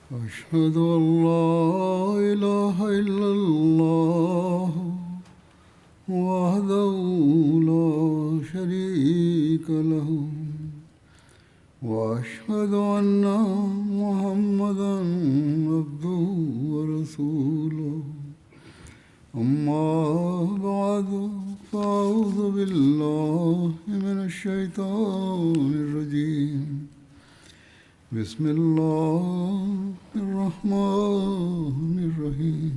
أشهد أن لا إله إلا الله وحده لا شريك له وأشهد أن محمدا عبده ورسوله أما بعد فأعوذ بالله من الشيطان الرجيم بسم الله الرحمن الرحيم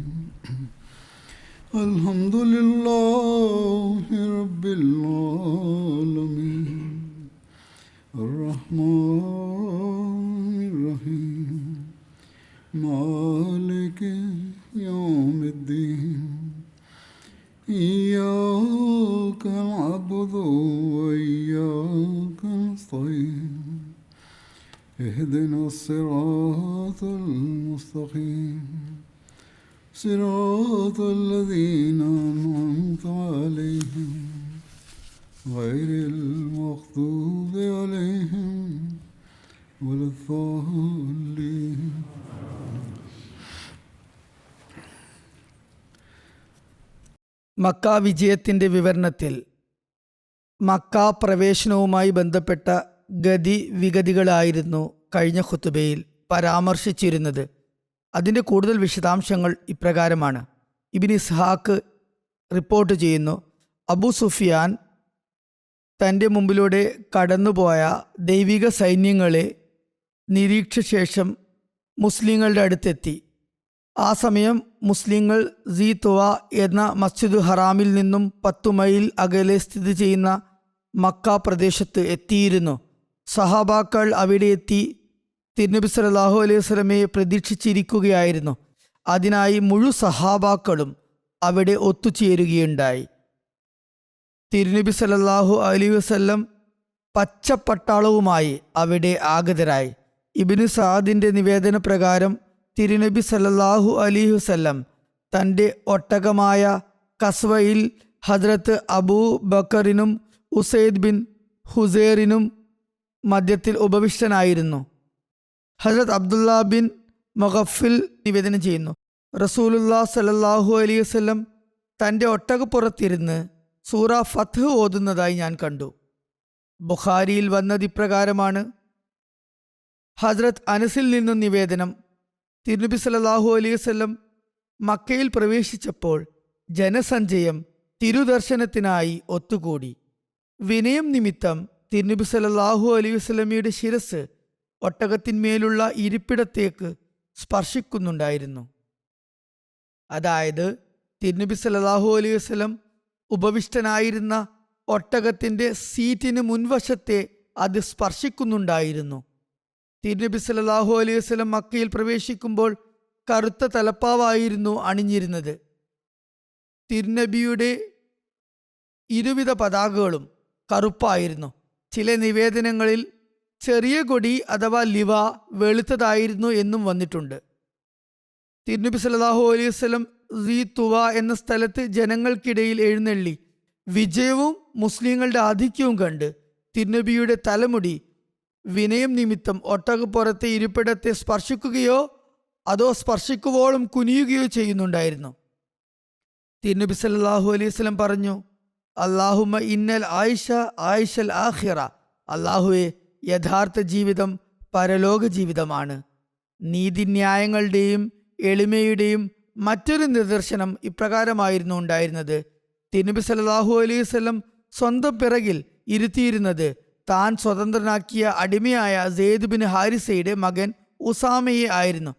الحمد لله رب العالمين الرحمن الرحيم مالك يوم الدين إياك نعبد وإياك نستعين اهدنا الصراط المستقيم صراط الذين أنعمت عليهم غير المغضوب عليهم ولا الضالين. Mecca വിജയത്തിൻ്റെ വിവരണത്തിൽ Mecca പ്രവേശനവുമായി ബന്ധപ്പെട്ട ഗതിവിഗതികളായിരുന്നു കഴിഞ്ഞ ഖുതുബയിൽ പരാമർശിച്ചിരുന്നത്. അതിൻ്റെ കൂടുതൽ വിശദാംശങ്ങൾ ഇപ്രകാരമാണ്. ഇബ്നു ഇസ്ഹാഖ് റിപ്പോർട്ട് ചെയ്യുന്നു, അബൂ സുഫിയാൻ തൻ്റെ മുമ്പിലൂടെ കടന്നുപോയ ദൈവിക സൈന്യങ്ങളെ നിരീക്ഷിച്ച ശേഷം മുസ്ലിങ്ങളുടെ അടുത്തെത്തി. ആ സമയം മുസ്ലിങ്ങൾ സീതുവ എന്ന മസ്ജിദ് ഹറാമിൽ നിന്നും 10 മൈൽ അകലെ സ്ഥിതി ചെയ്യുന്ന മക്ക പ്രദേശത്ത് എത്തിയിരുന്നു. സഹാബാക്കൾ അവിടെ എത്തി തിരുനബി സല്ലല്ലാഹു അലൈഹി വസല്ലമയെ പ്രതീക്ഷിച്ചിരിക്കുകയായിരുന്നു. അതിനായി മുഴു സഹാബാക്കളും അവിടെ ഒത്തുചേരുകയുണ്ടായി. തിരുനബി സല്ലല്ലാഹു അലൈഹി വസല്ലം പച്ചപ്പട്ടാളവുമായി അവിടെ ആഗതരായി. ഇബ്നു സഅദിൻ്റെ നിവേദന പ്രകാരം തിരുനബി സല്ലല്ലാഹു അലൈഹി വസല്ലം തൻ്റെ ഒട്ടകമായ കസ്വയിൽ ഹദ്രത്ത് അബൂ ബക്കറിനും ഉസൈദ് ബിൻ ഹുസൈറിനും മധ്യത്തിൽ ഉപവിഷ്ടനായിരുന്നു. ഹദ്രത്ത് അബ്ദുല്ല ബിൻ മഗഫിൽ നിവേദനം ചെയ്യുന്നു, റസൂലുള്ളാഹി സ്വല്ലല്ലാഹു അലൈഹി വസല്ലം തൻ്റെ ഒട്ടകപ്പുറത്തിരുന്ന് സൂറ ഫത്ഹ് ഓതുന്നതായി ഞാൻ കണ്ടു. ബുഖാരിയിൽ വന്നത് ഇപ്രകാരമാണ്. ഹദ്രത്ത് അനസിൽ നിന്നും നിവേദനം, തിരുനബി സല്ലല്ലാഹു അലൈഹി വസല്ലം മക്കയിൽ പ്രവേശിച്ചപ്പോൾ ജനസഞ്ചയം തിരുദർശനത്തിനായി ഒത്തുകൂടി. വിനയം നിമിത്തം തിരുനബി സല്ലല്ലാഹു അലൈഹി വസല്ലമയുടെ ശിരസ് ഒട്ടകത്തിന്മേലുള്ള ഇരിപ്പിടത്തേക്ക് സ്പർശിക്കുന്നുണ്ടായിരുന്നു. അതായത് തിരുനബി സല്ലല്ലാഹു അലൈഹി വസല്ലം ഉപവിഷ്ടനായിരുന്ന ഒട്ടകത്തിൻ്റെ സീറ്റിന് മുൻവശത്തെ അത് സ്പർശിക്കുന്നുണ്ടായിരുന്നു. തിരുനബി സല്ലല്ലാഹു അലൈഹി വസല്ലം മക്കയിൽ പ്രവേശിക്കുമ്പോൾ കറുത്ത തലപ്പാവായിരുന്നു അണിഞ്ഞിരുന്നത്. തിരുനബിയുടെ ഇരുവിധ പതാകകളും കറുപ്പായിരുന്നു. ചില നിവേദനങ്ങളിൽ ചെറിയ കൊടി അഥവാ ലിവ വെളുത്തതായിരുന്നു എന്നും വന്നിട്ടുണ്ട്. തിരുനബി സല്ലല്ലാഹു അലൈഹി വസല്ലം സീതുവ എന്ന സ്ഥലത്ത് ജനങ്ങൾക്കിടയിൽ എഴുന്നള്ളി വിജയവും മുസ്ലിങ്ങളുടെ ആധിക്യവും കണ്ട് തിരുനബിയുടെ തലമുടി വിനയം നിമിത്തം ഒട്ടകപ്പുറത്തെ ഇരിപ്പിടത്തെ സ്പർശിക്കുകയോ അതോ സ്പർശിക്കുവോളം കുനിയുകയോ ചെയ്യുന്നുണ്ടായിരുന്നു. തിരുനബി സല്ലല്ലാഹു അലൈഹി വസല്ലം പറഞ്ഞു, അല്ലാഹുമ്മ ഇന്നൽ ആയിഷൽ ആഖിറ, അല്ലാഹുവെ യഥാർത്ഥ ജീവിതം പരലോക ജീവിതമാണ്. നീതിന്യായങ്ങളുടെയും എളിമയുടെയും മറ്റൊരു നിദർശനം ഇപ്രകാരമായിരുന്നു ഉണ്ടായിരുന്നത്. തിരുനബി സല്ലല്ലാഹു അലൈഹി വസല്ലം സ്വന്തം പിറകിൽ ഇരുത്തിയിരുന്നത് താൻ സ്വതന്ത്രനാക്കിയ അടിമയായ സെയ്ദ് ബിൻ ഹാരിസയുടെ മകൻ ഉസാമയെ ആയിരുന്നു.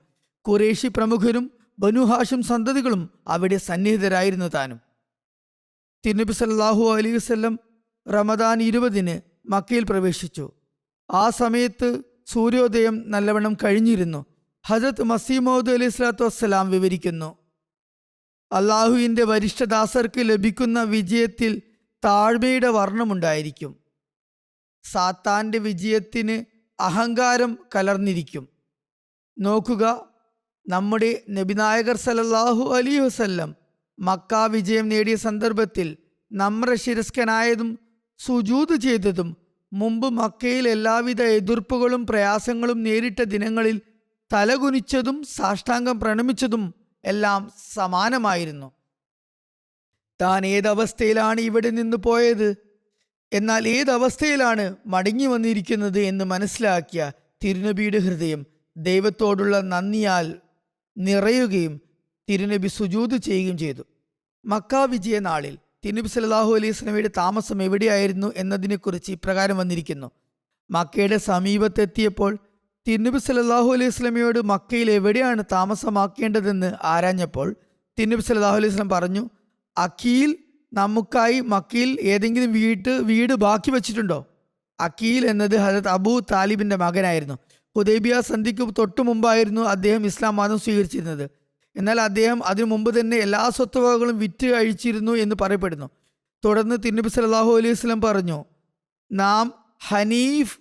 ഖുറൈശി പ്രമുഖരും ബനു ഹാഷിം സന്തതികളും അവിടെ സന്നിഹിതരായിരുന്നു താനും. തിരുനബി സല്ലല്ലാഹു അലൈഹി വസല്ലം റമദാൻ 20 മക്കയിൽ പ്രവേശിച്ചു. ആ സമയത്ത് സൂര്യോദയം നല്ലവണ്ണം കഴിഞ്ഞിരുന്നു. ഹജറത്ത് മസീഹ് മൗഊദ് അലൈഹി സ്വലാത്തു വസ്സലാം വിവരിക്കുന്നു, അള്ളാഹുവിൻ്റെ വരിഷ്ഠദാസർക്ക് ലഭിക്കുന്ന വിജയത്തിൽ താഴ്മയുടെ വർണ്ണമുണ്ടായിരിക്കും. സാത്താൻ്റെ വിജയത്തിന് അഹങ്കാരം കലർന്നിരിക്കും. നോക്കുക, നമ്മുടെ നബിനായകർ സല്ലല്ലാഹു അലൈഹി വസല്ലം മക്ക വിജയം നേടിയ സന്ദർഭത്തിൽ നമ്രശിരസ്കനായതും സുജൂദ് ചെയ്തതും മുമ്പ് മക്കയിൽ എല്ലാവിധ എതിർപ്പുകളും പ്രയാസങ്ങളും നേരിട്ട ദിനങ്ങളിൽ തലകുനിച്ചതും സാഷ്ടാംഗം പ്രണമിച്ചതും എല്ലാം സമാനമായിരുന്നു. താൻ ഏതവസ്ഥയിലാണ് ഇവിടെ നിന്ന് പോയത്, എന്നാൽ ഏതവസ്ഥയിലാണ് മടങ്ങി വന്നിരിക്കുന്നത് എന്ന് മനസ്സിലാക്കിയ തിരുനബിയുടെ ഹൃദയം ദൈവത്തോടുള്ള നന്ദിയാൽ നിറയുകയും തിരുനബി സുജൂദ് ചെയ്യുകയും ചെയ്തു. മക്ക വിജയ നാളിൽ തിരുനബി സല്ലല്ലാഹു അലൈഹി വസല്ലമയുടെ താമസം എവിടെയായിരുന്നു എന്നതിനെക്കുറിച്ച് ഇപ്രകാരം വന്നിരിക്കുന്നു. മക്കയുടെ സമീപത്തെത്തിയപ്പോൾ തിരുനബി സല്ലല്ലാഹു അലൈഹി വസല്ലമയോട് മക്കയിൽ എവിടെയാണ് താമസമാക്കേണ്ടതെന്ന് ആരാഞ്ഞപ്പോൾ തിരുനബി സല്ലല്ലാഹു അലൈഹി വസല്ലം പറഞ്ഞു, അക്കീൽ നമുക്കായി മക്കയിൽ ഏതെങ്കിലും വീട് ബാക്കി വച്ചിട്ടുണ്ടോ? അക്കീൽ എന്നത് ഹദരത്ത് അബൂ താലിബിന്റെ മകനായിരുന്നു. ഹുദൈബിയ സന്ധിക്ക് തൊട്ടു മുമ്പായിരുന്നു അദ്ദേഹം ഇസ്ലാം മതം സ്വീകരിച്ചിരുന്നത്. എന്നാൽ അദ്ദേഹം അതിനു മുമ്പ് തന്നെ എല്ലാ സ്വത്തുവകകളും വിറ്റ് അഴിച്ചിരുന്നു എന്ന് പറയപ്പെടുന്നു. തുടർന്ന് തിരുനബി സല്ലല്ലാഹു അലൈഹി വസല്ലം പറഞ്ഞു, നാം ഹനീഫ്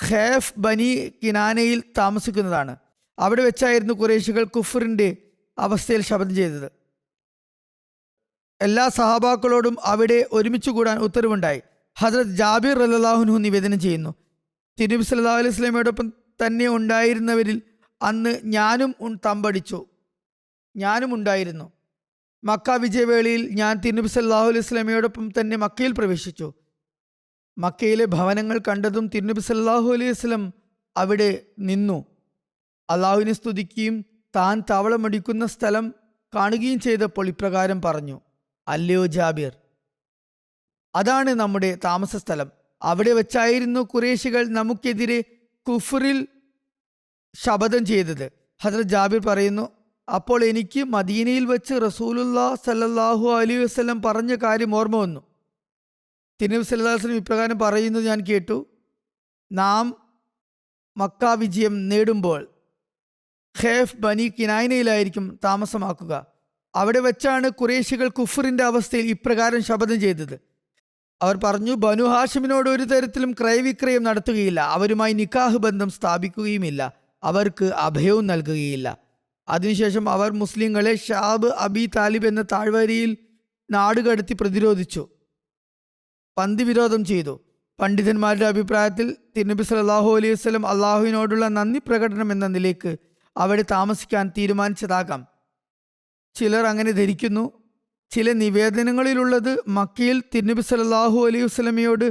ഖേഫ് ബനി കിനാനയിൽ താമസിക്കുന്നതാണ്. അവിടെ വെച്ചായിരുന്നു ഖുറൈശികൾ കുഫറിന്റെ അവസ്ഥയിൽ ശപഥം ചെയ്തത്. എല്ലാ സഹാബാക്കളോടും അവിടെ ഒരുമിച്ച് കൂടാൻ ഉത്തരവുണ്ടായി. ഹസ്രത്ത് ജാബിർ റളിയല്ലാഹു അൻഹു നിവേദനം ചെയ്യുന്നു, തിരുനബി സല്ലല്ലാഹു അലൈഹി വസല്ലമയോടൊപ്പം തന്നെ ഉണ്ടായിരുന്നവരിൽ അന്ന് ഞാനും ഉണ്ടായിരുന്നു. മക്ക വിജയവേളയിൽ ഞാൻ തിരുനബി സല്ലല്ലാഹു അലൈഹി വസല്ലമയോടൊപ്പം തന്നെ മക്കയിൽ പ്രവേശിച്ചു. മക്കയിലെ ഭവനങ്ങൾ കണ്ടതും തിരുനബി സല്ലല്ലാഹു അലൈഹി വസല്ലം അവിടെ നിന്നു അള്ളാഹുവിനെ സ്തുതിക്കുകയും താൻ താവളമടിക്കുന്ന സ്ഥലം കാണുകയും ചെയ്തപ്പോൾ ഇപ്രകാരം പറഞ്ഞു, അല്ലയോ ജാബിർ, അതാണ് നമ്മുടെ താമസ സ്ഥലം. അവിടെ വെച്ചായിരുന്നു ഖുറൈശികൾ നമുക്കെതിരെ കുഫറിൽ ശപഥം ചെയ്തത്. ഹദ്രത്ത് ജാബിർ പറയുന്നു, അപ്പോൾ എനിക്ക് മദീനയിൽ വെച്ച് റസൂലുള്ളാഹി സ്വല്ലല്ലാഹു അലൈഹി വസല്ലം പറഞ്ഞ കാര്യം ഓർമ്മ വന്നു. തിരുനബി സല്ലല്ലാഹു അലൈഹി വസല്ലം ഇപ്രകാരം പറയുന്നത് ഞാൻ കേട്ടു, നാം മക്ക വിജയം നേടുമ്പോൾ ഖേഫ് ബനി കിനാനയിലായിരിക്കും താമസമാക്കുക. അവിടെ വെച്ചാണ് ഖുറൈശികൾ കുഫറിന്റെ അവസ്ഥയിൽ ഇപ്രകാരം ശപഥം ചെയ്തത്. അവർ പറഞ്ഞു, ബനു ഹാഷിമിനോട് ഒരു തരത്തിലും ക്രയവിക്രയം നടത്തുകയില്ല, അവരുമായി നിക്കാഹ് ബന്ധം സ്ഥാപിക്കുകയുമില്ല, അവർക്ക് അഭയവും നൽകുകയില്ല. അതിനുശേഷം അവർ മുസ്ലിങ്ങളെ ഷാബ് അബി താലിബ് എന്ന താഴ്വരയിൽ നാടുകടത്തി പ്രതിരോധിച്ചു, പന്തിവിരോധം ചെയ്തു. പണ്ഡിതന്മാരുടെ അഭിപ്രായത്തിൽ തിരുനബി സല്ലല്ലാഹു അലൈഹി വസല്ലം അള്ളാഹുവിനോടുള്ള നന്ദി പ്രകടനം എന്ന നിലയ്ക്ക് അവിടെ താമസിക്കാൻ തീരുമാനിച്ചതാകാം. ചിലർ അങ്ങനെ ധരിക്കുന്നു. ചില നിവേദനങ്ങളിലുള്ളത് മക്കയിൽ തിരുനബി സല്ലല്ലാഹു അലൈഹി വസല്ലമയോട്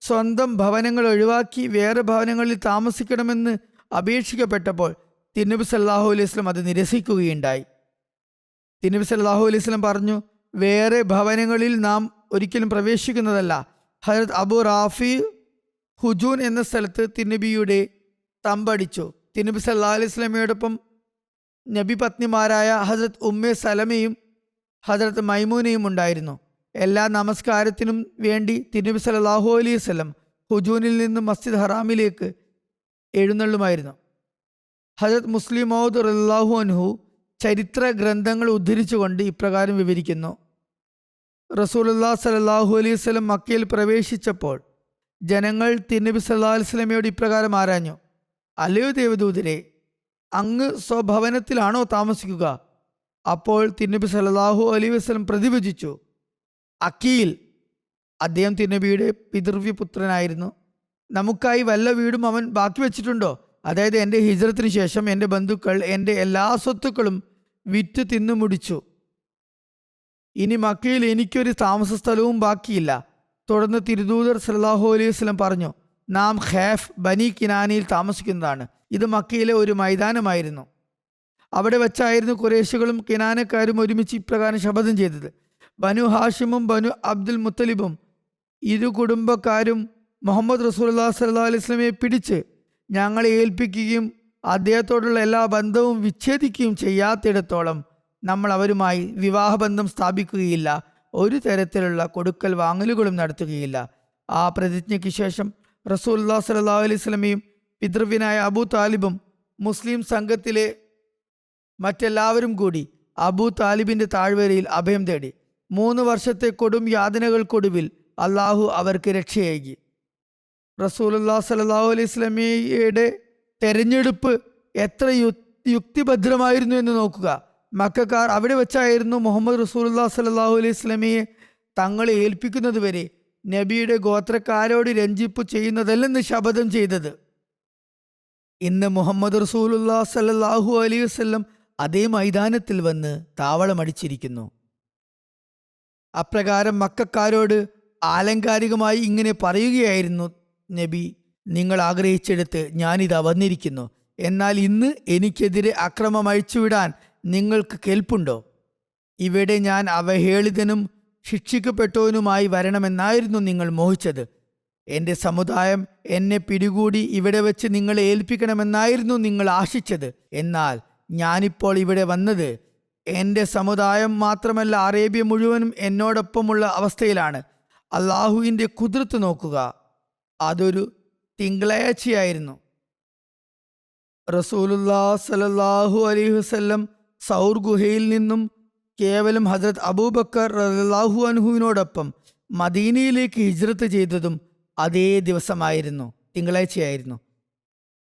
സ്വന്തം ഭവനങ്ങൾ ഒഴിവാക്കി വേറെ ഭവനങ്ങളിൽ താമസിക്കണമെന്ന് അപേക്ഷിക്കപ്പെട്ടപ്പോൾ തിരുനബി സല്ലല്ലാഹു അലൈഹി വസല്ലം അത് നിരസിക്കുകയുണ്ടായി. തിരുനബി സല്ലല്ലാഹു അലൈഹി വസല്ലം പറഞ്ഞു, വേറെ ഭവനങ്ങളിൽ നാം ഒരിക്കലും പ്രവേശിക്കുന്നതല്ല. ഹദരത്ത് അബു റാഫി ഹുജൂൻ എന്ന സ്ഥലത്ത് തിരുനബിയുടെ തമ്പടിച്ചു. തിരുനബി സല്ലല്ലാഹു അലൈഹി വസല്ലമയോടൊപ്പം നബി പത്നിമാരായ ഹദരത്ത് ഉമ്മെ സലമയും ഹദരത്ത് മൈമൂനയും ഉണ്ടായിരുന്നു. എല്ലാ നമസ്കാരത്തിനും വേണ്ടി തിരുനബി സല്ലല്ലാഹു അലൈഹി വസല്ലം ഹുജൂനിൽ നിന്ന് മസ്ജിദ് ഹറാമിലേക്ക് എഴുന്നള്ളുമായിരുന്നു. ഹദരത്ത് മുസ്ലിം മൗദ് റളിയല്ലാഹു അൻഹു ചരിത്ര ഗ്രന്ഥങ്ങൾ ഉദ്ധരിച്ചുകൊണ്ട് ഇപ്രകാരം വിവരിക്കുന്നു, റസൂലുള്ളാഹി സ്വല്ലല്ലാഹു അലൈഹി വസല്ലം മക്കയിൽ പ്രവേശിച്ചപ്പോൾ ജനങ്ങൾ തിരുനബി സല്ലല്ലാഹു അലൈഹി വസല്ലമയോട് ഇപ്രകാരം ആരാഞ്ഞു, അല്ലയോ ദേവദൂതരെ, അങ്ങ് സ്വഭവനത്തിലാണോ താമസിക്കുക? അപ്പോൾ തിരുനബി സല്ലല്ലാഹു അലൈഹി വസല്ലം പ്രതിവചിച്ചു, അക്കീൽ, അദ്ദേഹം തിരുനബിയുടെ പിതൃവ്യപുത്രനായിരുന്നു, നമുക്കായി വല്ല വീടും അവൻ ബാക്കി വെച്ചിട്ടുണ്ടോ? അതായത് എൻ്റെ ഹിജ്റത്തിന് ശേഷം എൻ്റെ ബന്ധുക്കൾ എൻ്റെ എല്ലാ സ്വത്തുക്കളും വിറ്റ് തിന്നു മുടിച്ചു. ഇനി മക്കയിൽ എനിക്കൊരു താമസ സ്ഥലവും ബാക്കിയില്ല. തുടർന്ന് തിരുദൂതർ സല്ലല്ലാഹു അലൈഹി വസല്ലം പറഞ്ഞു, നാം ഖേഫ് ബനി കിനാനയിൽ താമസിക്കുന്നതാണ്. ഇത് മക്കയിലെ ഒരു മൈതാനമായിരുന്നു. അവിടെ വെച്ചായിരുന്നു ഖുറൈശികളും കിനാനക്കാരും ഒരുമിച്ച് ഇപ്രകാരം ശപഥം ചെയ്തത്, ബനു ഹാഷിമും ബനു അബ്ദുൽ മുത്തലിബും ഇരു കുടുംബക്കാരും മുഹമ്മദ് റസൂലുള്ളാഹി സ്വല്ലല്ലാഹു അലൈഹി വസല്ലമയെ പിടിച്ച് ഞങ്ങളെ ഏൽപ്പിക്കുകയും അദ്ദേഹത്തോടുള്ള എല്ലാ ബന്ധവും വിച്ഛേദിക്കുകയും ചെയ്യാത്തിടത്തോളം നമ്മൾ അവരുമായി വിവാഹബന്ധം സ്ഥാപിക്കുകയില്ല, ഒരു തരത്തിലുള്ള കൊടുക്കൽ വാങ്ങലുകളും നടത്തുകയില്ല. ആ പ്രതിജ്ഞയ്ക്ക് ശേഷം റസൂലുള്ളാഹി സ്വല്ലല്ലാഹു അലൈഹി വസല്ലമയും പിതൃവ്യനായ അബൂ താലിബും മുസ്ലിം സംഘത്തിലെ മറ്റെല്ലാവരും കൂടി അബൂ താലിബിന്റെ താഴ്വരയിൽ അഭയം തേടി. 3 വർഷത്തെ കൊടും യാതനകൾക്കൊടുവിൽ അള്ളാഹു അവർക്ക് രക്ഷയേകി. റസൂലുള്ളാഹി സ്വല്ലല്ലാഹു അലൈഹി വസല്ലമയുടെ തെരഞ്ഞെടുപ്പ് എത്ര യുക്തിഭദ്രമായിരുന്നു എന്ന് നോക്കുക. മക്കക്കാർ അവിടെ വെച്ചായിരുന്നു മുഹമ്മദ് റസൂലുള്ളാഹി സ്വല്ലല്ലാഹു അലൈഹി വസല്ലമയെ തങ്ങളെ ഏൽപ്പിക്കുന്നത് വരെ നബിയുടെ ഗോത്രക്കാരോട് രഞ്ജിപ്പ് ചെയ്യുന്നതല്ലെന്ന് ശപഥം ചെയ്തത്. ഇന്ന് മുഹമ്മദ് റസൂലുള്ളാ സല്ലല്ലാഹു അലൈഹി വസല്ലം അതേ മൈതാനത്തിൽ വന്ന് താവളമടിച്ചിരിക്കുന്നു. അപ്രകാരം മക്കക്കാരോട് ആലങ്കാരികമായി ഇങ്ങനെ പറയുകയായിരുന്നു നബി: നിങ്ങൾ ആഗ്രഹിച്ചെടുത്ത് ഞാനിതാ വന്നിരിക്കുന്നു. എന്നാൽ ഇന്ന് എനിക്കെതിരെ അക്രമം അഴിച്ചുവിടാൻ നിങ്ങൾക്ക് കെൽപ്പുണ്ടോ? ഇവിടെ ഞാൻ അവഹേളിതനും ശിക്ഷിക്കപ്പെട്ടവനുമായി വരണമെന്നായിരുന്നു നിങ്ങൾ മോഹിച്ചത്. എൻ്റെ സമുദായം എന്നെ പിടികൂടി ഇവിടെ വെച്ച് നിങ്ങളെ ഏൽപ്പിക്കണമെന്നായിരുന്നു നിങ്ങൾ ആശിച്ചത്. എന്നാൽ ഞാനിപ്പോൾ ഇവിടെ വന്നത് എൻ്റെ സമുദായം മാത്രമല്ല, അറേബ്യ മുഴുവനും എന്നോടൊപ്പമുള്ള അവസ്ഥയിലാണ്. അള്ളാഹുവിൻ്റെ ഖുദ്റത്ത് നോക്കുക. അതൊരു തിങ്കളാഴ്ചയായിരുന്നു. റസൂലുള്ളാഹി സ്വല്ലല്ലാഹു അലൈഹി വസല്ലം സൗർ ഗുഹയിൽ നിന്നും കേവലം ഹസ്രത്ത് അബൂബക്കർ റളിയല്ലാഹു അൻഹുവിനോടൊപ്പം മദീനയിലേക്ക് ഹിജ്റത്ത് ചെയ്തതും അതേ ദിവസമായിരുന്നു, തിങ്കളാഴ്ചയായിരുന്നു.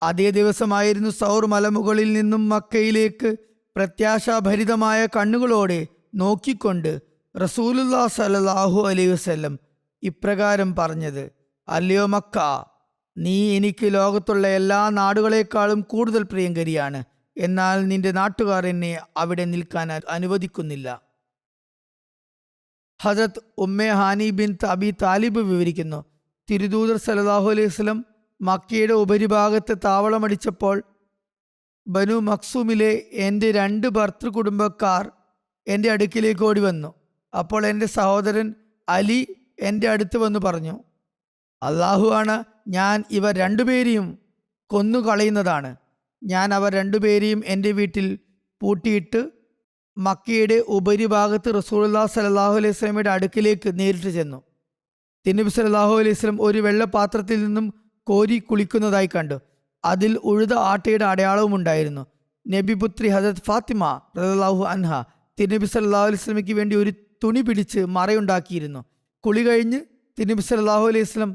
അതേ ദിവസമായിരുന്നു സൗർ മലമുകളിൽ നിന്നും മക്കയിലേക്ക് പ്രത്യാശാഭരിതമായ കണ്ണുകളോടെ നോക്കിക്കൊണ്ട് റസൂലുള്ളാഹി സ്വല്ലല്ലാഹു അലൈഹി വസല്ലം ഇപ്രകാരം പറഞ്ഞത്: അല്ലയോ മക്ക, നീ എനിക്ക് ലോകത്തുള്ള എല്ലാ നാടുകളെക്കാളും കൂടുതൽ പ്രിയങ്കരിയാണ്. എന്നാൽ നിന്റെ നാട്ടുകാർ എന്നെ അവിടെ നിൽക്കാൻ അനുവദിക്കുന്നില്ല. ഹസരത്ത് ഉമ്മെ ഹാനി ബിൻ അബി താലിബ് വിവരിക്കുന്നു, തിരുദൂതർ സല്ലല്ലാഹു അലൈഹി വസല്ലം മക്കയുടെ ഉപരിഭാഗത്ത് താവളമടിച്ചപ്പോൾ ബനു മക്സൂമിലെ എൻ്റെ 2 ഭർതൃ കുടുംബക്കാർ എൻ്റെ അടുക്കിലേക്ക് ഓടി വന്നു. അപ്പോൾ എൻ്റെ സഹോദരൻ അലി എൻ്റെ അടുത്ത് വന്നു പറഞ്ഞു: അള്ളാഹു ആണ്, ഞാൻ ഇവർ 2 പേരെയും കൊന്നുകളയുന്നതാണ്. ഞാൻ അവർ 2 പേരെയും എൻ്റെ വീട്ടിൽ പൂട്ടിയിട്ട് മക്കയുടെ ഉപരിഭാഗത്ത് റസൂലുള്ളാഹി സ്വല്ലല്ലാഹു അലൈഹി വസല്ലമയുടെ അടുക്കിലേക്ക് നേരിട്ട് ചെന്നു. തിരുനബി സല്ലല്ലാഹു അലൈഹി വസല്ലം ഒരു വെള്ളപാത്രത്തിൽ നിന്നും കോരി കുളിക്കുന്നതായി കണ്ടു. അതിൽ ഉഴുത ആട്ടയുടെ അടയാളവും ഉണ്ടായിരുന്നു. നബി പുത്രി ഹസരത്ത് ഫാത്തിമ റളിയല്ലാഹു അൻഹ തിരുനബി സല്ലല്ലാഹു അലൈഹി വസല്ലമയ്ക്ക് വേണ്ടി ഒരു തുണി പിടിച്ച് മറയുണ്ടാക്കിയിരുന്നു. കുളി കഴിഞ്ഞ് തിരുനബി സല്ലല്ലാഹു അലൈഹി വസല്ലം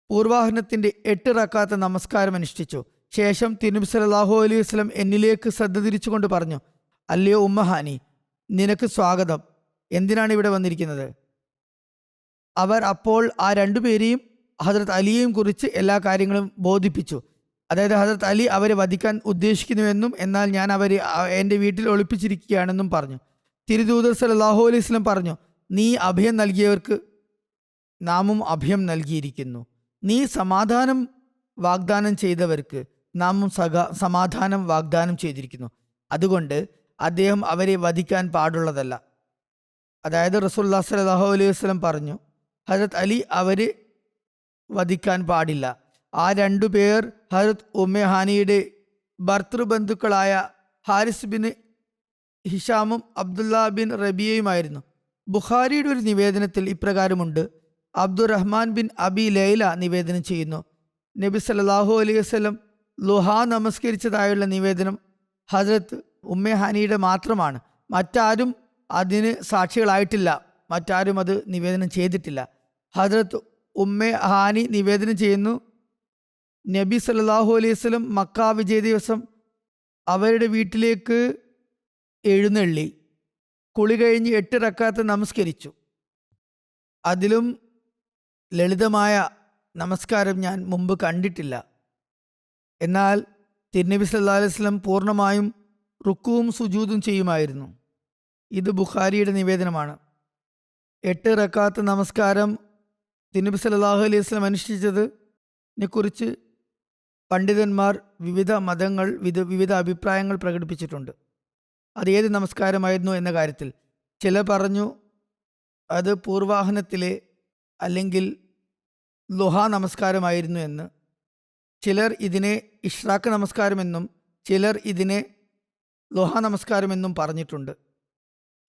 പൂർവാഹനത്തിൻ്റെ 8 റക്അത്ത് നമസ്കാരം അനുഷ്ഠിച്ചു. ശേഷം തിരുനബി സല്ലല്ലാഹു അലൈഹി വസല്ലം എന്നിലേക്ക് ശ്രദ്ധ തിരിച്ചുകൊണ്ട് പറഞ്ഞു: അല്ലയോ ഉമ്മഹാനി, നിനക്ക് സ്വാഗതം. എന്തിനാണ് ഇവിടെ വന്നിരിക്കുന്നത്? അവർ അപ്പോൾ ആ 2 പേരെയും ഹസ്രത്ത് അലിയെയും കുറിച്ച് എല്ലാ കാര്യങ്ങളും ബോധിപ്പിച്ചു. അതായത് ഹസ്രത്ത് അലി അവരെ വധിക്കാൻ ഉദ്ദേശിക്കുന്നുവെന്നും എന്നാൽ ഞാൻ അവരെ എൻ്റെ വീട്ടിൽ ഒളിപ്പിച്ചിരിക്കുകയാണെന്നും പറഞ്ഞു. തിരുദൂതർ സല്ലല്ലാഹു അലൈഹി വസല്ലം പറഞ്ഞു: നീ അഭയം നൽകിയവർക്ക് നാമും അഭയം നൽകിയിരിക്കുന്നു. നീ സമാധാനം വാഗ്ദാനം ചെയ്തവർക്ക് നാമും സമാധാനം വാഗ്ദാനം ചെയ്തിരിക്കുന്നു. അതുകൊണ്ട് അദ്ദേഹം അവരെ വധിക്കാൻ പാടുള്ളതല്ല. അതായത് റസൂലുള്ളാഹി സ്വല്ലല്ലാഹു അലൈഹി വസല്ലം പറഞ്ഞു, ഹസ്രത്ത് അലി അവരെ വധിക്കാൻ പാടില്ല. ആ 2 പേർ ഹസ്രത്ത് ഉമ്മെ ഹാനിയുടെ ഭർതൃബന്ധുക്കളായ ഹാരിസ് ബിൻ ഹിഷാമും അബ്ദുല്ല ബിൻ റബിയയുമായിരുന്നു. ബുഖാരിയുടെ ഒരു നിവേദനത്തിൽ ഇപ്രകാരമുണ്ട്. അബ്ദുറഹ്മാൻ ബിൻ അബി ലൈല നിവേദനം ചെയ്യുന്നു, നബി സല്ലല്ലാഹു അലൈഹി വസല്ലം ലുഹ നമസ്കരിച്ചതായുള്ള നിവേദനം ഹസ്രത്ത് ഉമ്മെ ഹാനിയുടെ മാത്രമാണ്. മറ്റാരും അതിന് സാക്ഷികളായിട്ടില്ല. മറ്റാരും അത് നിവേദനം ചെയ്തിട്ടില്ല. ഹസ്രത്ത് ഉമ്മെ ഹാനി നിവേദനം ചെയ്യുന്നു, നബി സല്ലല്ലാഹു അലൈഹി വസല്ലം മക്ക വിജയ ദിവസം അവരുടെ വീട്ടിലേക്ക് എഴുന്നള്ളി കുളി കഴിഞ്ഞ് 8 റക്അത്ത് നമസ്കരിച്ചു. അതിലും ലളിതമായ നമസ്കാരം ഞാൻ മുമ്പ് കണ്ടിട്ടില്ല. എന്നാൽ തിരുനബി സല്ലല്ലാഹു അലൈഹി വസല്ലം പൂർണ്ണമായും റുക്കുവും സുജൂദും ചെയ്യുമായിരുന്നു. ഇത് ബുഖാരിയുടെ നിവേദനമാണ്. 8 റക്അത്ത് നമസ്കാരം തിരുനബി സല്ലല്ലാഹു അലൈഹി വസല്ലം അനുഷ്ഠിച്ചതിനെ കുറിച്ച് പണ്ഡിതന്മാർ വിവിധ മതങ്ങൾ വിവിധ അഭിപ്രായങ്ങൾ പ്രകടിപ്പിച്ചിട്ടുണ്ട്. അത് ഏത് നമസ്കാരമായിരുന്നു എന്ന കാര്യത്തിൽ ചിലർ പറഞ്ഞു അത് പൂർവാഹനത്തിലെ അല്ലെങ്കിൽ ലുഹ നമസ്കാരമായിരുന്നു എന്ന്. ചിലർ ഇതിനെ ഇഷ്റാഖ് നമസ്കാരമെന്നും ചിലർ ഇതിനെ ലുഹ നമസ്കാരമെന്നും പറഞ്ഞിട്ടുണ്ട്.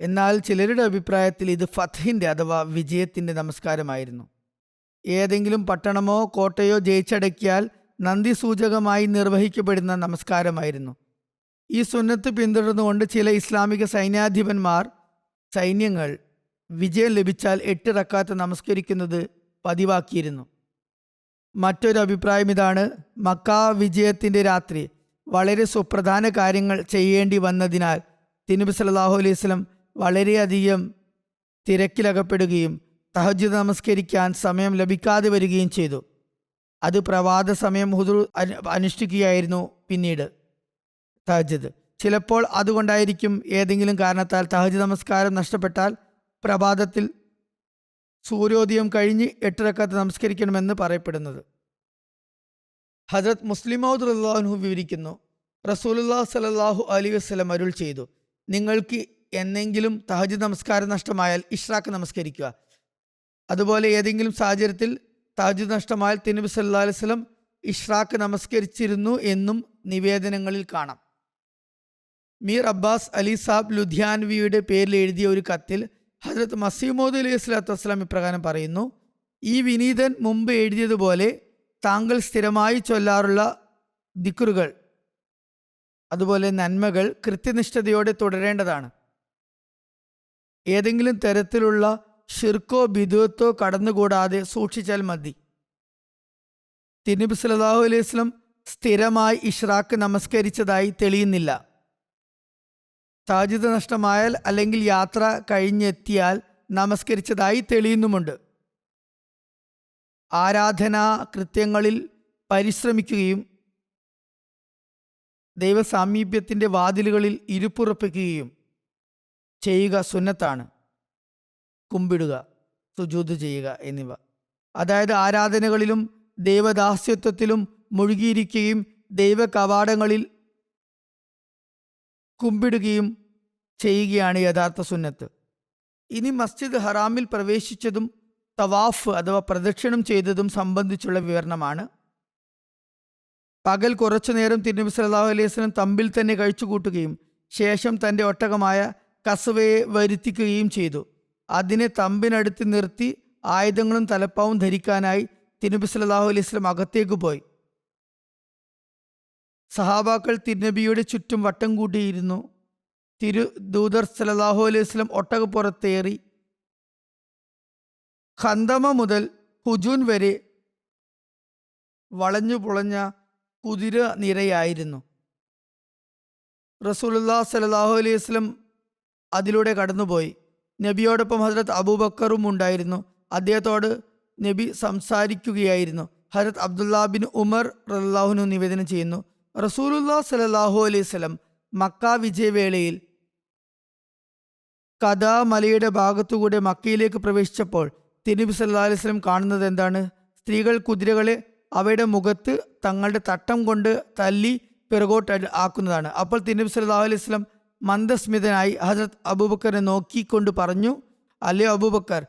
എന്നാൽ ചിലരുടെ അഭിപ്രായത്തിൽ ഇത് ഫത്ഹിൻ്റെ അഥവാ വിജയത്തിൻ്റെ നമസ്കാരമായിരുന്നു. ഏതെങ്കിലും പട്ടണമോ കോട്ടയോ ജയിച്ചടക്കിയാൽ നന്ദി സൂചകമായി നിർവഹിക്കപ്പെടുന്ന നമസ്കാരമായിരുന്നു. ഈ സുന്നത്ത് പിന്തുടർന്നുകൊണ്ട് ചില ഇസ്ലാമിക സൈന്യങ്ങൾ വിജയം ലഭിച്ചാൽ 8 റക്അത്ത് നമസ്കരിക്കുന്നത് പതിവാക്കിയിരുന്നു. മറ്റൊരു അഭിപ്രായം ഇതാണ്: മക്ക വിജയത്തിൻ്റെ രാത്രി വളരെ സുപ്രധാന കാര്യങ്ങൾ ചെയ്യേണ്ടി വന്നതിനാൽ തിരുനബി സല്ലല്ലാഹു അലൈഹി വസല്ലം വളരെയധികം തിരക്കിലകപ്പെടുകയും തഹജ്ജുദ് നമസ്കരിക്കാൻ സമയം ലഭിക്കാതെ വരികയും ചെയ്തു. അത് പ്രഭാത സമയം ഹുദൂർ അനുഷ്ഠിക്കുകയായിരുന്നു. പിന്നീട് തഹജ്ജുദ്. ചിലപ്പോൾ അതുകൊണ്ടായിരിക്കും ഏതെങ്കിലും കാരണത്താൽ തഹജ്ജുദ് നമസ്കാരം നഷ്ടപ്പെട്ടാൽ പ്രഭാതത്തിൽ സൂര്യോദയം കഴിഞ്ഞ് 8 റക്അത്ത് നമസ്കരിക്കണമെന്ന് പറയപ്പെടുന്നത്. ഹജറത്ത് മുസ്ലിം മൗദ് റളിയല്ലാഹു അൻഹു വിവരിക്കുന്നു, റസൂലുള്ളാഹി സ്വല്ലല്ലാഹു അലൈഹി വസല്ലം അരുൾ ചെയ്തു, നിങ്ങൾക്ക് എന്നെങ്കിലും തഹജ്ജുദ് നമസ്കാരം നഷ്ടമായാൽ ഇഷ്റാഖ് നമസ്കരിക്കുക. അതുപോലെ ഏതെങ്കിലും സാഹചര്യത്തിൽ തഹജ്ജുദ് നഷ്ടമായാൽ തിരുനബി സല്ലല്ലാഹു അലൈഹി വസല്ലം ഇഷ്റാഖ് നമസ്കരിച്ചിരുന്നു എന്നും നിവേദനങ്ങളിൽ കാണാം. മീർ അബ്ബാസ് അലി സാബ് ലുധിയാൻവിയുടെ പേരിൽ എഴുതിയ ഒരു കത്തിൽ ഹജറത്ത് മസീഹ് മൗഊദ് അലൈഹി സ്വലാത്തു വസ്സലാം ഇപ്രകാരം പറയുന്നു: ഈ വിനീതൻ മുമ്പ് എഴുതിയതുപോലെ താങ്കൾ സ്ഥിരമായി ചൊല്ലാറുള്ള ദിക്റുകൾ, അതുപോലെ നന്മകൾ കൃത്യനിഷ്ഠതയോടെ തുടരേണ്ടതാണ്. ഏതെങ്കിലും തരത്തിലുള്ള ഷിർക്കോ ബിദ്അത്തോ കടന്നുകൂടാതെ സൂക്ഷിച്ചാൽ മതി. തിരുനബി സല്ലല്ലാഹു അലൈഹി വസല്ലം സ്ഥിരമായി ഇഷ്റാഖ് നമസ്കരിച്ചതായി തെളിയുന്നില്ല. തഹജ്ജുദ് നഷ്ടമായാൽ അല്ലെങ്കിൽ യാത്ര കഴിഞ്ഞെത്തിയാൽ നമസ്കരിച്ചതായി തെളിയുന്നുമുണ്ട്. ആരാധനാ കൃത്യങ്ങളിൽ പരിശ്രമിക്കുകയും ദൈവസാമീപ്യത്തിൻ്റെ വാതിലുകളിൽ ഇരുപ്പുറപ്പിക്കുകയും ചെയ്യുക സുന്നത്താണ്. കുമ്പിടുക, സുജൂദ് ചെയ്യുക എന്നിവ, അതായത് ആരാധനകളിലും ദൈവദാസ്യത്വത്തിലും മുഴുകിയിരിക്കുകയും ദൈവ കവാടങ്ങളിൽ കുമ്പിടുകയും ചെയ്യുകയാണ് യഥാർത്ഥ സുന്നത്ത്. ഇനി മസ്ജിദ് ഹറാമിൽ പ്രവേശിച്ചതും തവാഫ് അഥവാ പ്രദക്ഷിണം ചെയ്തതും സംബന്ധിച്ചുള്ള വിവരണമാണ്. പകൽ കുറച്ചു നേരം തിരുനബി സല്ലല്ലാഹു അലൈഹി വസല്ലം തമ്പിൽ തന്നെ കഴിച്ചുകൂട്ടുകയും ശേഷം തൻ്റെ ഒട്ടകമായ കസവയെ വരുത്തിക്കുകയും ചെയ്തു. അതിനെ തമ്പിനടുത്ത് നിർത്തി ആയുധങ്ങളും തലപ്പാവും ധരിക്കാനായി തിരുനബി സല്ലല്ലാഹു അലൈഹി വസല്ലം അകത്തേക്ക് പോയി. സഹാബാക്കൾ തിരുനബിയുടെ ചുറ്റും വട്ടം കൂട്ടിയിരുന്നു. തിരുദൂതർ സല്ലല്ലാഹു അലൈഹി വസല്ലം ഒട്ടകപ്പുറത്തേറി ഖന്തമ മുതൽ ഹുജൂൻ വരെ വളഞ്ഞു പുളഞ്ഞ കുതിര നിരയായിരുന്നു. റസൂലുള്ളാഹി സ്വല്ലല്ലാഹു അലൈഹി വസല്ലം അതിലൂടെ കടന്നുപോയി. നബിയോടൊപ്പം ഹസ്രത്ത് അബൂബക്കറും ഉണ്ടായിരുന്നു. അദ്ദേഹത്തോട് നബി സംസാരിക്കുകയായിരുന്നു. ഹസ്രത്ത് അബ്ദുല്ലാ ബിൻ ഉമർ റളിയല്ലാഹു അൻഹു നിവേദനം ചെയ്യുന്നു, റസൂലുള്ളാഹി സ്വല്ലല്ലാഹു അലൈഹി വസല്ലം മക്ക വിജയവേളയിൽ കദാ മലയുടെ ഭാഗത്തുകൂടെ മക്കയിലേക്ക് പ്രവേശിച്ചപ്പോൾ തിരുനബി സല്ലല്ലാഹു അലൈഹി വസല്ലം കാണുന്നത് എന്താണ്? സ്ത്രീകൾ കുതിരകളെ അവയുടെ മുഖത്ത് തങ്ങളുടെ തട്ടം കൊണ്ട് തല്ലി പിറകോട്ട് ആക്കുന്നതാണ്. അപ്പോൾ തിരുനബി സല്ലല്ലാഹു അലൈഹി വസല്ലം മന്ദസ്മിതനായി ഹസ്രത്ത് അബൂബക്കറിനെ നോക്കിക്കൊണ്ട് പറഞ്ഞു, അല്ലയോ അബൂബക്കർ,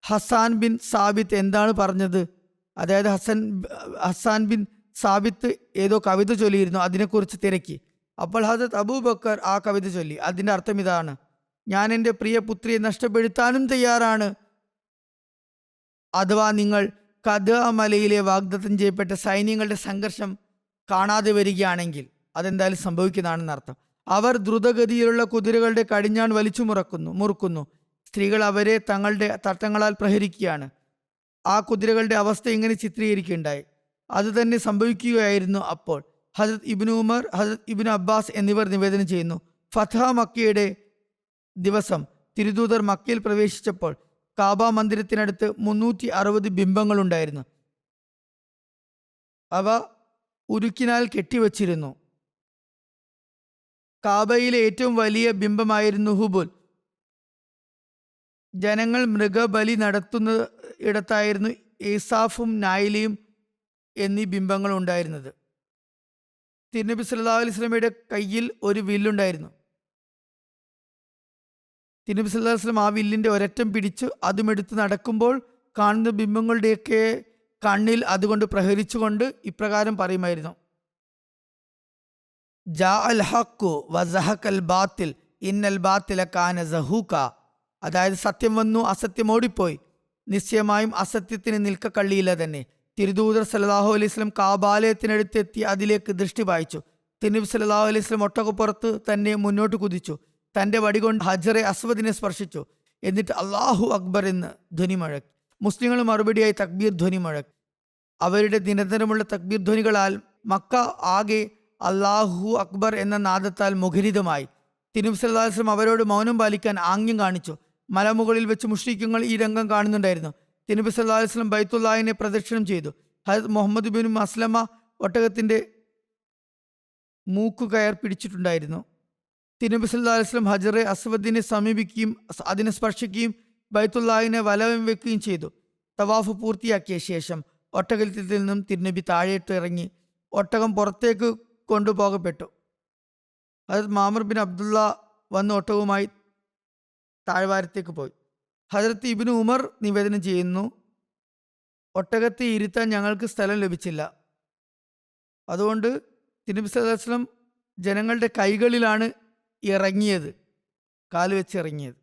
ഹസാൻ ബിൻ സാബിത്ത് എന്താണ് പറഞ്ഞത്? അതായത് ഹസാൻ ബിൻ സാബിത്ത് ഏതോ കവിത ചൊല്ലിയിരുന്നു, അതിനെക്കുറിച്ച് തിരക്കി. അപ്പോൾ ഹസ്രത്ത് അബൂബക്കർ ആ കവിത ചൊല്ലി. അതിൻ്റെ അർത്ഥം ഇതാണ്: ഞാൻ എൻ്റെ പ്രിയ പുത്രിയെ നഷ്ടപ്പെടുത്താനും തയ്യാറാണ്. അഥവാ നിങ്ങൾ കദാ മലയിലെ വാഗ്ദത്തം ചെയ്യപ്പെട്ട സൈന്യങ്ങളുടെ സംഘർഷം കാണാതെ വരികയാണെങ്കിൽ അതെന്തായാലും സംഭവിക്കുന്നതാണെന്ന് അർത്ഥം. അവർ ദ്രുതഗതിയിലുള്ള കുതിരകളുടെ കടിഞ്ഞാൺ വലിച്ചു മുറുക്കുന്നു. സ്ത്രീകൾ അവരെ തങ്ങളുടെ തട്ടങ്ങളാൽ പ്രഹരിക്കുകയാണ്. ആ കുതിരകളുടെ അവസ്ഥ ഇങ്ങനെ ചിത്രീകരിക്കുകയുണ്ടായി. അതുതന്നെ സംഭവിക്കുകയായിരുന്നു. അപ്പോൾ ഹസരത്ത് ഇബ്നു ഉമർ, ഹസരത്ത് ഇബ്നു അബ്ബാസ് എന്നിവർ നിവേദനം ചെയ്യുന്നു, ഫത്ഹ മക്കയുടെ ദിവസം തിരുദൂതർ മക്കയിൽ പ്രവേശിച്ചപ്പോൾ കാബ മന്ദിരത്തിനടുത്ത് 360 ബിംബങ്ങൾ ഉണ്ടായിരുന്നു. അവ ഉരുക്കിനാൽ കെട്ടിവച്ചിരുന്നു. കാബയിലെ ഏറ്റവും വലിയ ബിംബമായിരുന്നു ഹുബുൽ. ജനങ്ങൾ മൃഗബലി നടത്തുന്ന ഇടത്തായിരുന്നു ഏസാഫും നായിലയും എന്നീ ബിംബങ്ങൾ ഉണ്ടായിരുന്നത്. തിരുനബി സല്ലല്ലാഹു അലൈഹി വസല്ലമയുടെ കയ്യിൽ ഒരു വില്ലുണ്ടായിരുന്നു. തിരുനബി സല്ലല്ലാഹു അലൈഹി വസല്ലം ആ വില്ലിൻ്റെ ഒരറ്റം പിടിച്ച് അതുമെടുത്ത് നടക്കുമ്പോൾ കാണുന്ന ബിംബങ്ങളുടെയൊക്കെ കണ്ണിൽ അതുകൊണ്ട് പ്രഹരിച്ചുകൊണ്ട് ഇപ്രകാരം പറയുമായിരുന്നു: ജാ അൽ ഹഖു വസഹഖൽ ബാത്തിൽ ഇന്നൽ ബാത്തില കാന സഹൂക. അതായത് സത്യം വന്നു, അസത്യം ഓടിപ്പോയി, നിശ്ചയമായും അസത്യത്തിന് നിൽക്കക്കള്ളിയില്ല തന്നെ. തിരുദൂതർ സല്ലല്ലാഹു അലൈഹി വസല്ലം കാബാലയത്തിനടുത്തെത്തി അതിലേക്ക് ദൃഷ്ടി പായിച്ചു. തിരുനബി സല്ലല്ലാഹു അലൈഹി വസല്ലം ഒട്ടകപ്പുറത്ത് തന്നെ മുന്നോട്ട് കുതിച്ചു. തൻ്റെ വടികൊണ്ട് ഹജറെ അസ്വദിനെ സ്പർശിച്ചു. എന്നിട്ട് അള്ളാഹു അക്ബർ എന്ന് ധ്വനി മുഴക്കി. മുസ്ലിങ്ങൾ മറുപടിയായി തക്ബീർ ധ്വനി മുഴക്കി. അവരുടെ നിരന്തരമുള്ള തക്ബീർ ധ്വനികളാൽ മക്ക ആകെ അള്ളാഹു അക്ബർ എന്ന നാദത്താൽ മുഖരിതമായി. തിരുനബി സല്ലല്ലാഹു അലൈഹി വസല്ലം അവരോട് മൗനം പാലിക്കാൻ ആംഗ്യം കാണിച്ചു. മലമുകളിൽ വെച്ച് മുശ്രിക്കുകൾ ഈ രംഗം കാണുന്നുണ്ടായിരുന്നു. തിരുനബി സല്ലല്ലാഹു അലൈഹി വസല്ലം ബൈത്തുല്ലാഹിനെ പ്രദക്ഷിണം ചെയ്തു. ഹജരത് മുഹമ്മദ് ബിൻ മസ്ലമ ഒട്ടകത്തിൻ്റെ മൂക്ക് കയർ പിടിച്ചിട്ടുണ്ടായിരുന്നു. തിരുനബി സല്ലല്ലാഹു അലൈഹി വസല്ലം ഹജറെ അസ്വദിനെ സമീപിക്കുകയും അതിനെ സ്പർശിക്കുകയും ബൈത്തുല്ലാഹിനെ വലയം വെക്കുകയും ചെയ്തു. തവാഫ് പൂർത്തിയാക്കിയ ശേഷം ഒട്ടകത്തിൽ നിന്നും തിരുനബി താഴേട്ട് ഇറങ്ങി ഒട്ടകം പുറത്തേക്ക് കൊണ്ടുപോകപ്പെട്ടു. ഹജരത് മാമർ ബിൻ അബ്ദുള്ള വന്ന് ഒട്ടകവുമായി താഴ്വാരത്തേക്ക് പോയി. ഹജരത്ത് ഇബ്നു ഉമർ നിവേദനം ചെയ്യുന്നു, ഒട്ടകത്തെ ഇരുത്താൻ ഞങ്ങൾക്ക് സ്ഥലം ലഭിച്ചില്ല. അതുകൊണ്ട് തിരുനബി സല്ലല്ലാഹു അലൈഹി വസല്ലം ജനങ്ങളുടെ കൈകളിലാണ് ഇറങ്ങിയത്, കാല് വെച്ച് ഇറങ്ങിയത്.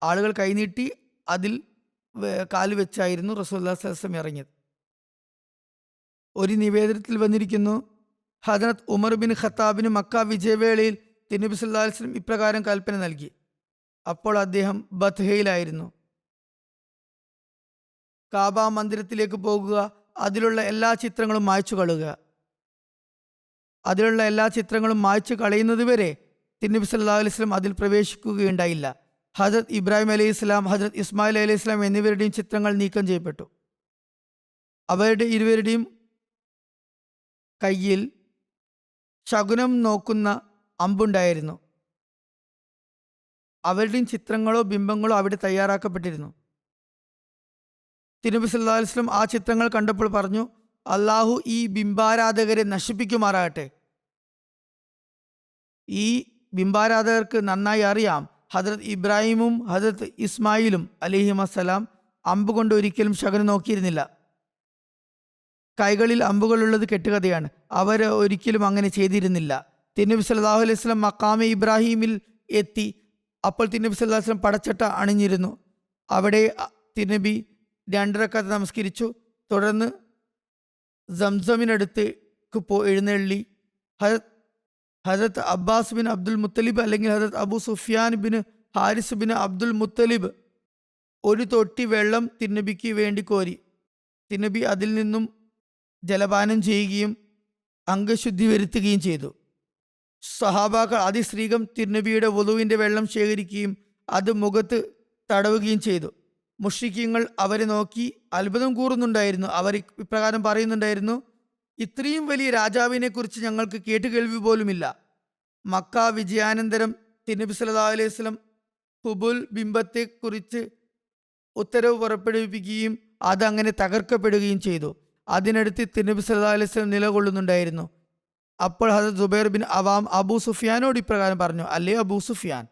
ആളുകൾ കൈനീട്ടി അതിൽ കാല് വെച്ചായിരുന്നു റസൂലുള്ളാഹി സ്വല്ലല്ലാഹു അലൈഹി വസല്ലം ഇറങ്ങിയത്. ഒരു നിവേദനത്തിൽ വന്നിരിക്കുന്നു, ഹദരത്ത് ഉമർ ബിൻ ഖത്താബിന് മക്ക വിജയവേളയിൽ തിരുനബി സല്ലല്ലാഹു അലൈഹി വസല്ലം ഇപ്രകാരം കൽപ്പന നൽകി. അപ്പോൾ അദ്ദേഹം ബത്ഹയിലായിരുന്നു. കാബ മന്ദിരത്തിലേക്ക് പോകുക, അതിലുള്ള എല്ലാ ചിത്രങ്ങളും മായ്ച്ചു കളയുക. അതിലുള്ള എല്ലാ ചിത്രങ്ങളും മായ്ച്ചു കളയുന്നത് വരെ തിരുനബി സല്ലല്ലാഹു അലൈഹി വസല്ലം അതിൽ പ്രവേശിക്കുകയുണ്ടായില്ല. ഹജരത് ഇബ്രാഹിം അലൈഹി ഇസ്ലാം, ഹജരത് ഇസ്മായിൽ അലൈഹി ഇസ്ലാം എന്നിവരുടെയും ചിത്രങ്ങൾ നീക്കം ചെയ്യപ്പെട്ടു. അവരുടെ ഇരുവരുടെയും കയ്യിൽ ശകുനം നോക്കുന്ന അമ്പുണ്ടായിരുന്നു. അവരുടെയും ചിത്രങ്ങളോ ബിംബങ്ങളോ അവിടെ തയ്യാറാക്കപ്പെട്ടിരുന്നു. തിരുനബി സല്ലല്ലാഹു അലൈഹി വസല്ലം ആ ചിത്രങ്ങൾ കണ്ടപ്പോൾ പറഞ്ഞു, അള്ളാഹു ഈ ബിംബാരാധകരെ നശിപ്പിക്കുമാറാകട്ടെ. ഈ ബിംബാരാധകർക്ക് നന്നായി അറിയാം, ഹദരത്ത് ഇബ്രാഹിമും ഹദരത്ത് ഇസ്മായിലും അലിഹിമസ്സലാം അമ്പ് കൊണ്ട് ഒരിക്കലും ശകുനം നോക്കിയിരുന്നില്ല. കൈകളിൽ അമ്പുകളുള്ളത് കെട്ടുകഥയാണ്. അവർ ഒരിക്കലും അങ്ങനെ ചെയ്തിരുന്നില്ല. തിരുനബി സല്ലല്ലാഹു അലൈഹി വസല്ലം മഖാമെ ഇബ്രാഹിമിൽ എത്തി. അപ്പോൾ തിരുനബി സല്ലല്ലാഹു അലൈഹി വസല്ലം പടച്ചട്ട അണിഞ്ഞിരുന്നു. അവിടെ തിരുനബി 2 റക്അത്ത് നമസ്കരിച്ചു. തുടർന്ന് സംസമിനടുത്തേക്ക് എഴുന്നള്ളി ഹദരത്ത് അബ്ബാസ് ബിൻ അബ്ദുൽ മുത്തലിബ് അല്ലെങ്കിൽ ഹദരത്ത് Abu Sufyan bin Harith bin Abdul Muttalib ഒരു തൊട്ടി വെള്ളം തിരുനബിക്ക് വേണ്ടി കോരി. തിരുനബി അതിൽ നിന്നും ജലപാനം ചെയ്യുകയും അംഗശുദ്ധി വരുത്തുകയും ചെയ്തു. സഹാബാക്കൾ അതിശ്രീകം തിരുനബിയുടെ വുളുവിൻ്റെ വെള്ളം ശേഖരിക്കുകയും അത് മുഖത്ത് തടവുകയും ചെയ്തു. മുശ്രിക്കീങ്ങൾ അവരെ നോക്കി അത്ഭുതം കൂറുന്നുണ്ടായിരുന്നു. അവർ ഇപ്രകാരം പറയുന്നുണ്ടായിരുന്നു, ഇത്രയും വലിയ രാജാവിനെ കുറിച്ച് ഞങ്ങൾക്ക് കേട്ടുകേൾവി പോലുമില്ല. മക്ക വിജയാനന്തരം തിരുനബി സല്ലല്ലാഹു അലൈഹി വസല്ലം ഹുബുൽ ബിംബത്തെക്കുറിച്ച് ഉത്തരവ് പുറപ്പെടുവിപ്പിക്കുകയും അതങ്ങനെ തകർക്കപ്പെടുകയും ചെയ്തു. അതിനടുത്ത് തിരുനബി സല്ലല്ലാഹു അലൈഹി വസല്ലം നിലകൊള്ളുന്നുണ്ടായിരുന്നു. അപ്പോൾ ഹദരത്ത് സുബൈർ ബിൻ അവാം അബൂ സുഫിയാനോട് ഇപ്രകാരം പറഞ്ഞു, അല്ലേ അബൂ സുഫിയാൻ,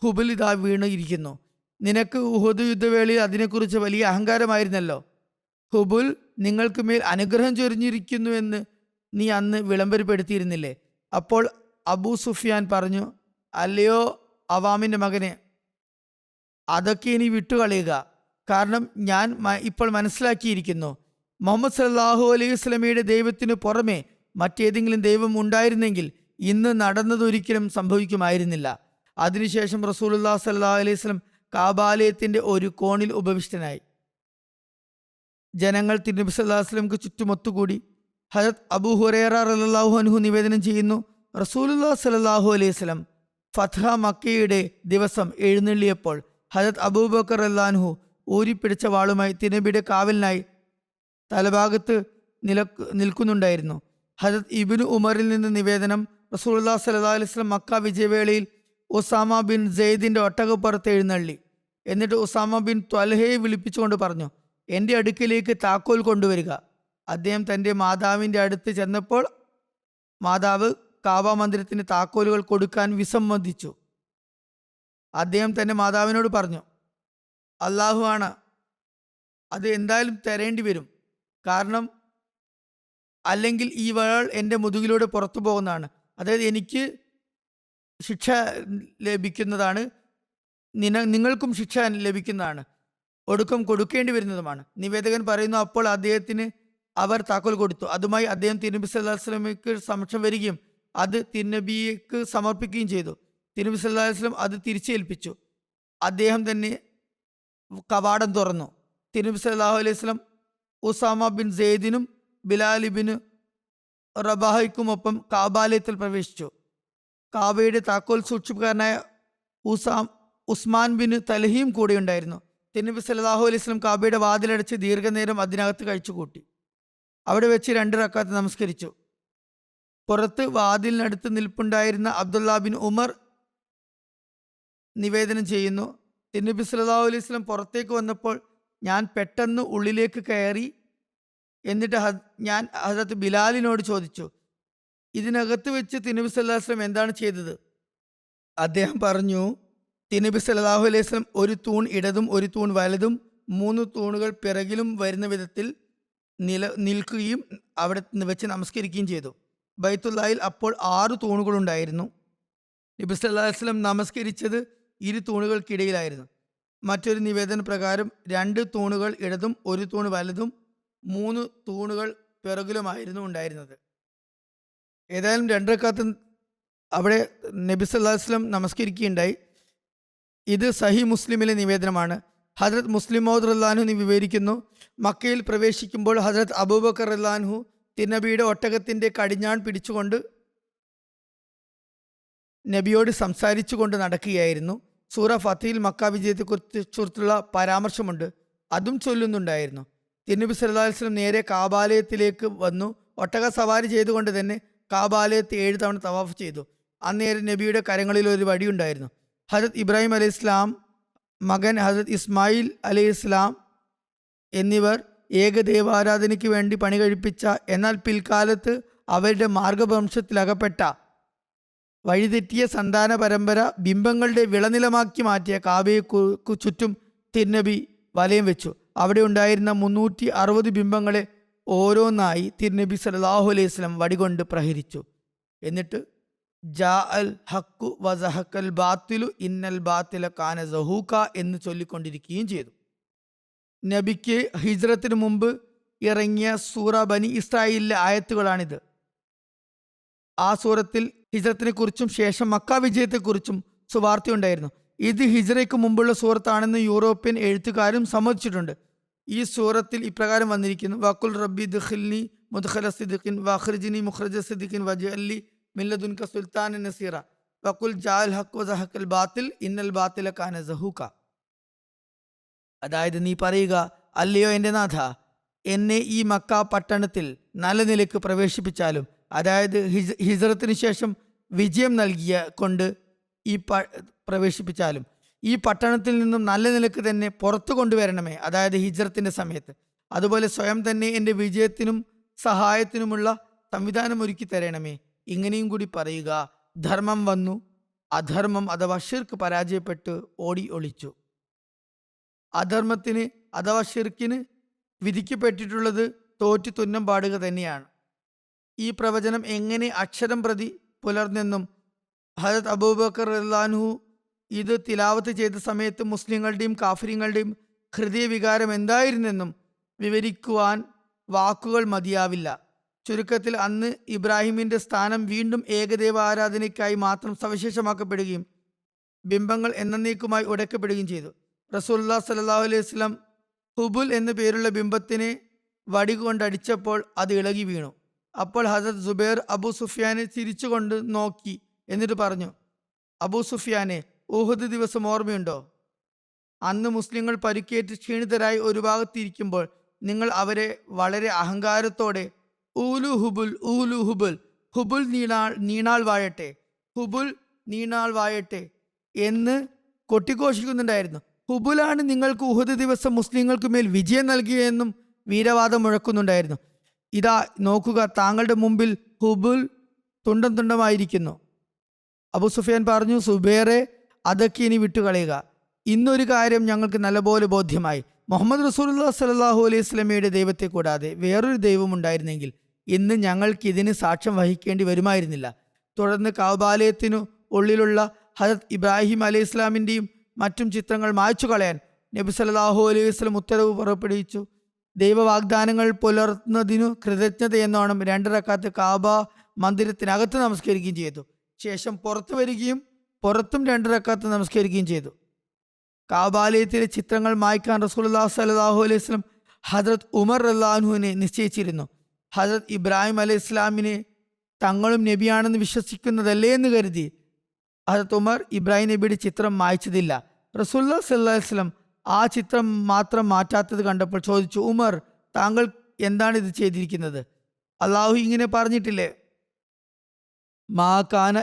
ഹുബുൽ ഇതാ വീണ് ഇരിക്കുന്നു. നിനക്ക് ഉഹദ് യുദ്ധവേളയിൽ അതിനെക്കുറിച്ച് വലിയ അഹങ്കാരമായിരുന്നല്ലോ. ഹുബുൽ നിങ്ങൾക്ക് മേൽ അനുഗ്രഹം ചൊരിഞ്ഞിരിക്കുന്നുവെന്ന് നീ അന്ന് വിളംബരപ്പെടുത്തിയിരുന്നില്ലേ? അപ്പോൾ അബൂ സുഫിയാൻ പറഞ്ഞു, അല്ലയോ അവാമിൻ്റെ മകനെ, അതൊക്കെ ഇനി വിട്ടുകളയുക. കാരണം ഞാൻ ഇപ്പോൾ മനസ്സിലാക്കിയിരിക്കുന്നു, മുഹമ്മദ് സല്ലല്ലാഹു അലൈഹി വസല്ലമയുടെ ദൈവത്തിനു പുറമെ മറ്റേതെങ്കിലും ദൈവം ഉണ്ടായിരുന്നെങ്കിൽ ഇന്ന് നടന്നതൊരിക്കലും സംഭവിക്കുമായിരുന്നില്ല. അതിനുശേഷം റസൂലുള്ളാഹി സ്വല്ലല്ലാഹു അലൈഹി വസല്ലം കാബാലയത്തിന്റെ ഒരു കോണിൽ ഉപവിഷ്ടനായി. ജനങ്ങൾ തിരുനബി സല്ലല്ലാഹു അലൈഹി വസല്ലമക്ക് ചുറ്റും ഒത്തുകൂടി. ഹദരത്ത് അബൂ ഹുറൈറ റളിയല്ലാഹു അൻഹു നിവേദനം ചെയ്യുന്നു, റസൂലുള്ളാഹി സ്വല്ലല്ലാഹു അലൈഹി വസല്ലം ഫത്ഹ മക്കയുടെ ദിവസം എഴുന്നള്ളിയപ്പോൾ ഹദരത്ത് അബൂബക്കർ റളിയല്ലാഹു അൻഹു ഊരിപ്പിടിച്ച വാളുമായി തിരുനബിയുടെ കാവലിനായി തലഭാഗത്ത് നിൽക്കുന്നുണ്ടായിരുന്നു. ഹദരത്ത് ഇബ്നു ഉമറിൽ നിന്ന് നിവേദനം, റസൂലുള്ളാഹി സ്വല്ലല്ലാഹു അലൈഹി വസല്ലം മക്ക വിജയവേളയിൽ ഉസാമ ബിൻ സെയ്ദിന്റെ ഒട്ടകപ്പുറത്ത് എഴുന്നള്ളി. എന്നിട്ട് ഉസാമ ബിൻ ത്വൽഹയെ വിളിപ്പിച്ചുകൊണ്ട് പറഞ്ഞു, എൻ്റെ അടുക്കിലേക്ക് താക്കോൽ കൊണ്ടുവരിക. അദ്ദേഹം തൻ്റെ മാതാവിൻ്റെ അടുത്ത് ചെന്നപ്പോൾ മാതാവ് കാബ മന്ദിരത്തിന് താക്കോലുകൾ കൊടുക്കാൻ വിസമ്മതിച്ചു. അദ്ദേഹം തൻ്റെ മാതാവിനോട് പറഞ്ഞു, അള്ളാഹു ആണ്, അത് എന്തായാലും തരേണ്ടി വരും. കാരണം അല്ലെങ്കിൽ ഈ വാൾ എൻ്റെ മുതുകിലൂടെ പുറത്തു പോകുന്നതാണ്. അതായത് എനിക്ക് ശിക്ഷ ലഭിക്കുന്നതാണ്, നിങ്ങൾക്കും ശിക്ഷ ലഭിക്കുന്നതാണ്, ഒടുക്കം കൊടുക്കേണ്ടി വരുന്നതുമാണ്. നിവേദകൻ പറയുന്നു, അപ്പോൾ അദ്ദേഹത്തിന് അവർ താക്കോൽ കൊടുത്തു. അതുമായി അദ്ദേഹം തിരുനബി സല്ലല്ലാഹു അലൈഹി വസല്ലമയ്ക്ക് സമക്ഷം വരികയും അത് തിരുനബിക്ക് സമർപ്പിക്കുകയും ചെയ്തു. തിരുനബി സല്ലല്ലാഹു അലൈഹി വസല്ലം അത് തിരിച്ചേൽപ്പിച്ചു. അദ്ദേഹം തന്നെ കവാടം തുറന്നു. തിരുനബി സല്ലല്ലാഹു അലൈഹി വസല്ലം ഉസാമ ബിൻ സെയ്ദിനും ബിലാൽ ബിൻ റബാഹയ്ക്കുമൊപ്പം കാബാലയത്തിൽ പ്രവേശിച്ചു. കാബയുടെ താക്കോൽ സൂക്ഷിപ്പുകാരനായ ഉസ്മാൻ ബിൻ തൽഹയും കൂടെ ഉണ്ടായിരുന്നു. തിരുനബി സല്ലല്ലാഹു അലൈഹി വസല്ലം കാബയുടെ വാതിലടച്ച് ദീർഘനേരം അതിനകത്ത് കഴിച്ചുകൂട്ടി. അവിടെ വെച്ച് 2 റക്അത്ത് നമസ്കരിച്ചു. പുറത്ത് വാതിലിനടുത്ത് നിൽപ്പുണ്ടായിരുന്ന അബ്ദുള്ള ബിൻ ഉമർ നിവേദനം ചെയ്യുന്നു, തിരുനബി സല്ലല്ലാഹു അലൈഹി വസല്ലം പുറത്തേക്ക് വന്നപ്പോൾ ഞാൻ പെട്ടെന്ന് ഉള്ളിലേക്ക് കയറി. എന്നിട്ട് ഞാൻ ഹസ്രത്ത് ബിലാലിനോട് ചോദിച്ചു, ഇതിനകത്ത് വെച്ച് തിരുനബി സല്ലല്ലാഹു അലൈഹി വസല്ലം എന്താണ് ചെയ്തത്? അദ്ദേഹം പറഞ്ഞു, തിരുനബി സല്ലല്ലാഹു അലൈഹി വസല്ലം ഒരു തൂൺ ഇടതും ഒരു തൂൺ വലതും 3 തൂണുകൾ പിറകിലും വരുന്ന വിധത്തിൽ നിൽക്കുകയും അവിടെ വെച്ച് നമസ്കരിക്കുകയും ചെയ്തു. ബൈത്തുല്ലായിൽ അപ്പോൾ 6 തൂണുകളുണ്ടായിരുന്നു. നബി സല്ലല്ലാഹു അലൈഹി വസല്ലം നമസ്കരിച്ചത് 2 തൂണുകൾക്കിടയിലായിരുന്നു. മറ്റൊരു നിവേദന പ്രകാരം 2 തൂണുകൾ ഇടതും 1 തൂണ് വലതും 3 തൂണുകൾ പിറകിലുമായിരുന്നു ഉണ്ടായിരുന്നത്. ഏതായാലും 2 റക്അത്ത് അവിടെ നബി സല്ലല്ലാഹു അലൈഹി വസല്ലം നമസ്കരിക്കുകയുണ്ടായി. ഇത് സഹി മുസ്ലിമിലെ നിവേദനമാണ്. ഹദ്രത്ത് മുസ്ലിം മൗദ് റളിയല്ലാഹു വിവരിക്കുന്നു, മക്കയിൽ പ്രവേശിക്കുമ്പോൾ ഹദ്രത്ത് അബൂബക്കർ റളിയല്ലാഹു തിരുനബിയുടെ ഒട്ടകത്തിൻ്റെ കടിഞ്ഞാൺ പിടിച്ചുകൊണ്ട് നബിയോട് സംസാരിച്ചു കൊണ്ട് നടക്കുകയായിരുന്നു. സൂറ ഫത്തഹിൽ മക്ക വിജയത്തെക്കുറിച്ചുള്ള പരാമർശമുണ്ട്, അതും ചൊല്ലുന്നുണ്ടായിരുന്നു. തിരുനബി സല്ലല്ലാഹു അലൈഹി വസല്ലം നേരെ കാബാലയത്തിലേക്ക് വന്നു. ഒട്ടക സവാരി ചെയ്തുകൊണ്ട് തന്നെ കാബാലയത്തെ 7 തവണ തവാഫ് ചെയ്തു. അന്നേരം നബിയുടെ കരങ്ങളിൽ ഒരു വടിയുണ്ടായിരുന്നു. ഹജരത് ഇബ്രാഹിം അലൈഹി ഇസ്ലാം, മകൻ ഹജരത് ഇസ്മായിൽ അലൈഹി ഇസ്ലാം എന്നിവർ ഏകദേവാരാധനയ്ക്ക് വേണ്ടി പണി കഴിപ്പിച്ച, എന്നാൽ പിൽക്കാലത്ത് അവരുടെ മാർഗവംശത്തിലകപ്പെട്ട വഴിതെറ്റിയ സന്താന പരമ്പര ബിംബങ്ങളുടെ വിളനിലമാക്കി മാറ്റിയ കാബയെ ചുറ്റും തിരുനബി വലയം വെച്ചു. അവിടെ ഉണ്ടായിരുന്ന 360 ബിംബങ്ങളെ ഓരോന്നായി തിരുനബി സല്ലല്ലാഹു അലൈഹി വസല്ലം വടികൊണ്ട് പ്രഹരിച്ചു. എന്നിട്ട് ജാ അൽ ഹക്കു വസഹക്കൽ ബാത്തിലു ഇന്നൽ ബാത്തില കാന സഹൂക്ക എന്ന് ചൊല്ലിക്കൊണ്ടിരിക്കുകയും ചെയ്തു. നബിക്ക് ഹിജ്റത്തിന് മുമ്പ് ഇറങ്ങിയ സൂറ ബനി ഇസ്രായേലിലെ ആയത്തുകളാണിത്. ആ സൂറത്തിൽ ഹിജ്റത്തിനെ കുറിച്ചും ശേഷം മക്ക വിജയത്തെക്കുറിച്ചും സുവാർത്തയുണ്ടായിരുന്നു. ഇത് ഹിജ്റയ്ക്ക് മുമ്പുള്ള സൂറത്താണെന്ന് യൂറോപ്യൻ എഴുത്തുകാരും സമ്മതിച്ചിട്ടുണ്ട്. ഈ സൂറത്തിൽ ഇപ്രകാരം വന്നിരിക്കുന്നു, വഖുൽ റബ്ബി ദഖിൽനി മുദ്ഖല സിദ്ഖിൻ വഖ്രിജ്നി മുഖ്റജ സിദ്ഖിൻ വജഅലി മിൻ ലദുൻക സുൽത്താനൻ നസീറ വഖുൽ ജാഅൽ ഹഖ് വസഹഖൽ ബാത്തിൽ ഇന്നൽ ബാത്തില കാന സഹൂക. അതായത്, നീ പറയുക, അല്ലയോ എൻ്റെ നാഥ, എന്നെ ഈ മക്ക പട്ടണത്തിൽ നല്ല നിലയ്ക്ക് പ്രവേശിപ്പിച്ചാലും, അതായത് ഹിജ്റത്തിന് ശേഷം വിജയം നൽകിയ കൊണ്ട് ഈ പ്രവേശിപ്പിച്ചാലും ഈ പട്ടണത്തിൽ നിന്നും നല്ല നിലക്ക് തന്നെ പുറത്തു കൊണ്ടുവരണമേ, അതായത് ഹിജ്റത്തിൻ്റെ സമയത്ത്. അതുപോലെ സ്വയം തന്നെ എൻ്റെ വിജയത്തിനും സഹായത്തിനുമുള്ള സംവിധാനം ഒരുക്കി തരണമേ. ഇങ്ങനെയും കൂടി പറയുക, ധർമ്മം വന്നു, അധർമ്മം അഥവാ ഷിർക്ക് പരാജയപ്പെട്ട് ഓടി ഒളിച്ചു. അധർമ്മത്തിന് അഥവാ ഷിർക്കിന് വിധിക്കപ്പെട്ടിട്ടുള്ളത് തോറ്റു തുന്നം പാടുക തന്നെയാണ്. ഈ പ്രവചനം എങ്ങനെ അക്ഷരം പ്രതി പുലർന്നെന്നും ഹജരത് അബൂബക്കർ റളിയല്ലാഹു ഇത് തിലാവത്ത് ചെയ്ത സമയത്ത് മുസ്ലിങ്ങളുടെയും കാഫിര്യങ്ങളുടെയും ഹൃദയവികാരം എന്തായിരുന്നെന്നും വിവരിക്കുവാൻ വാക്കുകൾ മതിയാവില്ല. ചുരുക്കത്തിൽ, അന്ന് ഇബ്രാഹിമിൻ്റെ സ്ഥാനം വീണ്ടും ഏകദേവ ആരാധനയ്ക്കായി മാത്രം സവിശേഷമാക്കപ്പെടുകയും ബിംബങ്ങൾ എന്നേക്കുമായി ഉടക്കപ്പെടുകയും ചെയ്തു. റസൂലുള്ളാഹി സ്വല്ലല്ലാഹു അലൈഹി വസല്ലം ഹുബുൽ എന്നു പേരുള്ള ബിംബത്തിനെ വടി കൊണ്ടടിച്ചപ്പോൾ അത് ഇളകി വീണു. അപ്പോൾ ഹസരത് സുബൈർ അബൂ സുഫിയാനെ ചിരിച്ചുകൊണ്ട് നോക്കി, എന്നിട്ട് പറഞ്ഞു, അബൂ സുഫിയാനെ, ഉഹദ് ദിവസം ഓർമ്മയുണ്ടോ? അന്ന് മുസ്ലിങ്ങൾ പരിക്കേറ്റ് ക്ഷീണിതരായി ഒരു ഭാഗത്തിരിക്കുമ്പോൾ നിങ്ങൾ അവരെ വളരെ അഹങ്കാരത്തോടെ ഊലു ഹുബുൽ ഊലു ഹുബുൽ, ഹുബുൽ നീണാൾ വാഴട്ടെ, ഹുബുൽ നീണാൾ വാഴട്ടെ എന്ന് കൊട്ടിഘോഷിക്കുന്നുണ്ടായിരുന്നു. ഹുബുലാണ് നിങ്ങൾക്ക് ഉഹദ് ദിവസം മുസ്ലിങ്ങൾക്ക് മേൽ വിജയം നൽകിയെന്നും വീരവാദം മുഴക്കുന്നുണ്ടായിരുന്നു. ഇതാ നോക്കുക, താങ്കളുടെ മുമ്പിൽ ഹുബുൽ തുണ്ടം തുണ്ടമായിരിക്കുന്നു. അബൂ സുഫിയാൻ പറഞ്ഞു, സുബൈറെ, അതൊക്കെ ഇനി വിട്ടുകളയുക. ഇന്നൊരു കാര്യം ഞങ്ങൾക്ക് നല്ലപോലെ ബോധ്യമായി. മുഹമ്മദ് റസൂലുള്ളാഹി സ്വല്ലല്ലാഹു അലൈഹി വസല്ലമയുടെ ദൈവത്തെ കൂടാതെ വേറൊരു ദൈവം ഉണ്ടായിരുന്നെങ്കിൽ ഇന്ന് ഞങ്ങൾക്ക് ഇതിന് സാക്ഷ്യം വഹിക്കേണ്ടി വരുമായിരുന്നില്ല. തുടർന്ന് കഅബാലയത്തിനു ഉള്ളിലുള്ള ഹജരത് ഇബ്രാഹിം അലൈഹി ഇസ്ലാമിൻ്റെയും മറ്റും ചിത്രങ്ങൾ മായ്ച്ചു കളയാൻ നബി സല്ലല്ലാഹു അലൈഹി വസല്ലം ഉത്തരവ് പുറപ്പെടുവിച്ചു. ദൈവവാഗ്ദാനങ്ങൾ പുലർത്തുന്നതിനു കൃതജ്ഞതയെന്നോണം 2 റക്അത്ത് കഅബ മന്ദിരത്തിനകത്ത് നമസ്കരിക്കുകയും ചെയ്തു. ശേഷം പുറത്തു വരികയും പുറത്തും 2 റക്അത്ത് നമസ്കരിക്കുകയും ചെയ്തു. കഅബാലയത്തിലെ ചിത്രങ്ങൾ മായ്ക്കാൻ റസൂലുള്ളാഹി സ്വല്ലല്ലാഹു അലൈഹി വസല്ലം ഹദ്രത്ത് ഉമർ റളിയല്ലാഹുവിനെ നിശ്ചയിച്ചിരുന്നു. ഹദ്രത്ത് ഇബ്രാഹിം അലൈഹി ഇസ്ലാമിനെ തങ്ങളും നബിയാണെന്ന് വിശ്വസിക്കുന്നതല്ലേ എന്ന് കരുതി ഹദ്രത്ത് ഉമർ ഇബ്രാഹിം നബിയുടെ ചിത്രം മായ്ച്ചതില്ല. റസൂലുള്ളാഹി സ്വല്ലല്ലാഹു അലൈഹി വസല്ലം ആ ചിത്രം മാത്രം മാറ്റാത്തത് കണ്ടപ്പോൾ ചോദിച്ചു, ഉമർ, താങ്കൾ എന്താണ് ഇത് ചെയ്തിരിക്കുന്നത്? അള്ളാഹു ഇങ്ങനെ പറഞ്ഞിട്ടില്ലേ, മാ കാന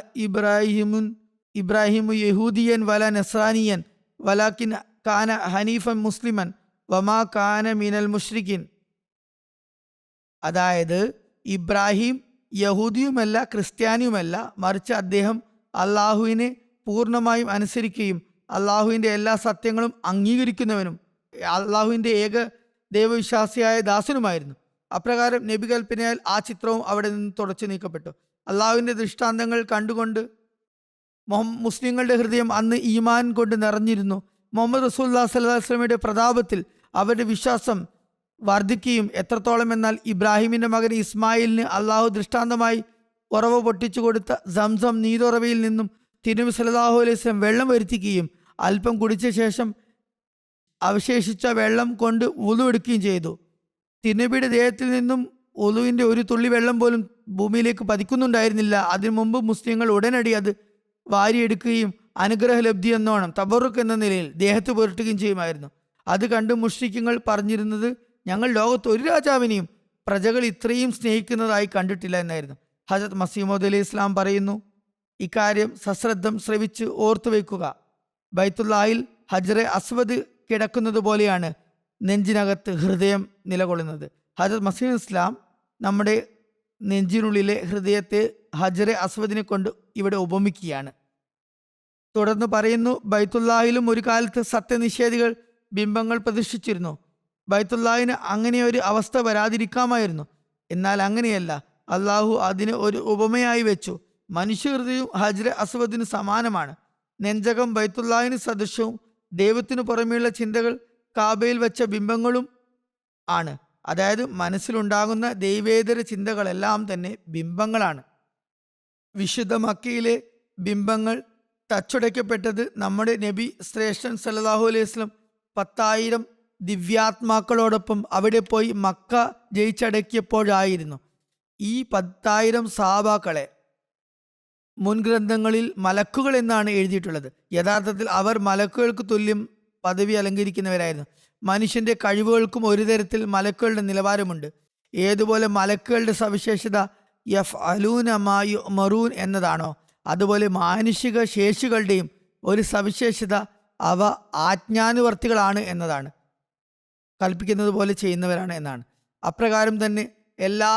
ഇബ്രാഹിമു യഹൂദിയൻ വല നസ്രാനിയൻ വലാക്കിൻ കാന ഹനീഫൻ മുസ്ലിമൻ വമാ കാന മിനൽ മുഷ്രിക്കിൻ. അതായത് ഇബ്രാഹിം യഹൂദിയുമല്ല ക്രിസ്ത്യാനിയുമല്ല, മറിച്ച് അദ്ദേഹം അള്ളാഹുവിനെ പൂർണ്ണമായും അനുസരിക്കുകയും അള്ളാഹുവിൻ്റെ എല്ലാ സത്യങ്ങളും അംഗീകരിക്കുന്നവനും അള്ളാഹുവിൻ്റെ ഏക ദൈവവിശ്വാസിയായ ദാസനുമായിരുന്നു. അപ്രകാരം നബി കൽപ്പനയാൽ ആ ചിത്രവും അവിടെ നിന്ന് തുടച്ചു നീക്കപ്പെട്ടു. അള്ളാഹുവിൻ്റെ ദൃഷ്ടാന്തങ്ങൾ കണ്ടുകൊണ്ട് മുസ്ലിങ്ങളുടെ ഹൃദയം അന്ന് ഈമാൻ കൊണ്ട് നിറഞ്ഞിരുന്നു. മുഹമ്മദ് റസൂലുള്ളാഹി സ്വല്ലല്ലാഹു അലൈഹി വസല്ലമയുടെ പ്രതാപത്തിൽ അവരുടെ വിശ്വാസം വർദ്ധിക്കുകയും എത്രത്തോളം എന്നാൽ ഇബ്രാഹിമിൻ്റെ മകൻ ഇസ്മായിലിന് അള്ളാഹു ദൃഷ്ടാന്തമായി ഉറവ പൊട്ടിച്ചു കൊടുത്ത സംസം നീരുറവയിൽ നിന്നും തിരുനബി സല്ലല്ലാഹു അലൈഹി വസല്ലം വെള്ളം വരുത്തിക്കുകയും അല്പം കുടിച്ച ശേഷം അവശേഷിച്ച വെള്ളം കൊണ്ട് വുളു എടുക്കുകയും ചെയ്തു. തിരുനബിയുടെ ദേഹത്തിൽ നിന്നും വുളുവിൻ്റെ ഒരു തുള്ളി വെള്ളം പോലും ഭൂമിയിലേക്ക് പതിക്കുന്നുണ്ടായിരുന്നില്ല. അതിനു മുമ്പ് മുസ്ലിങ്ങൾ ഉടനടി അത് വാരിയെടുക്കുകയും അനുഗ്രഹലബ്ധി എന്നോണം തബറുക്ക് എന്ന നിലയിൽ ദേഹത്ത് പുരട്ടുകയും ചെയ്യുമായിരുന്നു. അത് കണ്ട് മുശ്രിക്കുകൾ പറഞ്ഞിരുന്നത്, ഞങ്ങൾ ലോകത്ത് ഒരു രാജാവിനെയും പ്രജകൾ ഇത്രയും സ്നേഹിക്കുന്നതായി കണ്ടിട്ടില്ല എന്നായിരുന്നു. ഹജരത്ത് മസീഹ് മൗഊദ് അലൈഹി ഇസ്ലാം പറയുന്നു, ഇക്കാര്യം സശ്രദ്ധം ശ്രവിച്ച് ഓർത്തു വയ്ക്കുക. ബൈത്തുല്ലാഹിൽ ഹജറെ അസ്വദ് കിടക്കുന്നത് പോലെയാണ് നെഞ്ചിനകത്ത് ഹൃദയം നിലകൊള്ളുന്നത്. ഹജരത്ത് മസീഹ് ഇസ്ലാം നമ്മുടെ നെഞ്ചിനുള്ളിലെ ഹൃദയത്തെ ഹജറെ അസ്വദിനെ കൊണ്ട് ഇവിടെ ഉപമിക്കുകയാണ്. തുടർന്ന് പറയുന്നു, ബൈത്തുല്ലാഹിലും ഒരു കാലത്ത് സത്യനിഷേധികൾ ബിംബങ്ങൾ പ്രതിഷ്ഠിച്ചിരുന്നു. ബൈത്തുല്ലാഹിന് അങ്ങനെ ഒരു അവസ്ഥ വരാതിരിക്കാമായിരുന്നു. എന്നാൽ അങ്ങനെയല്ല, അള്ളാഹു അതിന് ഒരു ഉപമയായി വെച്ചു. മനുഷ്യഹൃദയവും ഹജറെ അസ്വദിന് സമാനമാണ്. നെഞ്ചകം ബൈത്തുല്ലാഹിന് സദൃശവും ദൈവത്തിനു പുറമെയുള്ള ചിന്തകൾ കാബയിൽ വെച്ച ബിംബങ്ങളും ആണ്. അതായത് മനസ്സിലുണ്ടാകുന്ന ദൈവേതര ചിന്തകളെല്ലാം തന്നെ ബിംബങ്ങളാണ്. വിശുദ്ധ മക്കയിലെ ബിംബങ്ങൾ തച്ചുടയ്ക്കപ്പെട്ടത് നമ്മുടെ നബി ശ്രേഷ്ഠൻ സല്ലല്ലാഹു അലൈഹി വസല്ലം 10,000 ദിവ്യാത്മാക്കളോടൊപ്പം അവിടെ പോയി മക്ക ജയിച്ചടക്കിയപ്പോഴായിരുന്നു. ഈ 10,000 സഹാബാക്കളെ മുൻഗ്രന്ഥങ്ങളിൽ മലക്കുകൾ എന്നാണ് എഴുതിയിട്ടുള്ളത്. യഥാർത്ഥത്തിൽ അവർ മലക്കുകൾക്ക് തുല്യം പദവി അലങ്കരിക്കുന്നവരായിരുന്നു. മനുഷ്യന്റെ കഴിവുകൾക്കും ഒരു തരത്തിൽ മലക്കുകളുടെ നിലവാരമുണ്ട്. ഏതുപോലെ മലക്കുകളുടെ സവിശേഷത യഫ്അലൂന മാ യുഅ്മറൂൻ എന്നതാണോ, അതുപോലെ മാനുഷിക ശേഷികളുടെയും ഒരു സവിശേഷത അവ ആജ്ഞാനുവർത്തികളാണ് എന്നതാണ്. കൽപ്പിക്കുന്നത് പോലെ ചെയ്യുന്നവരാണ് എന്നാണ്. അപ്രകാരം തന്നെ എല്ലാ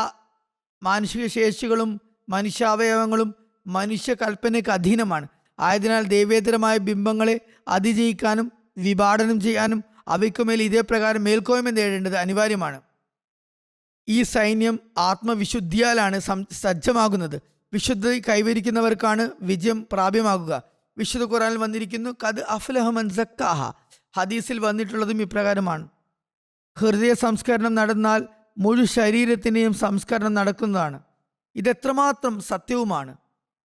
മാനുഷിക ശേഷികളും മനുഷ്യാവയവങ്ങളും മനുഷ്യ കൽപ്പനയ്ക്ക് അധീനമാണ്. ആയതിനാൽ ദൈവേതരമായ ബിംബങ്ങളെ അതിജയിക്കാനും വിഭാടനം ചെയ്യാനും അവയ്ക്കുമേൽ ഇതേ പ്രകാരം മേൽക്കോയ്മ നേടേണ്ടത് അനിവാര്യമാണ്. ഈ സൈന്യം ആത്മവിശുദ്ധിയാലാണ് സജ്ജമാകുന്നത്. വിശുദ്ധി കൈവരിക്കുന്നവർക്കാണ് വിജയം പ്രാപ്യമാകുക. വിശുദ്ധ ഖുർആനിൽ വന്നിരിക്കുന്നു, ഖദ് അഫ്ലഹ മൻ സക്കാഹ. ഹദീസിൽ വന്നിട്ടുള്ളതും ഇപ്രകാരമാണ്. ഹൃദയ സംസ്കരണം നടന്നാൽ മുഴു ശരീരത്തിൻ്റെയും സംസ്കരണം നടക്കുന്നതാണ്. ഇതെത്രമാത്രം സത്യവുമാണ്.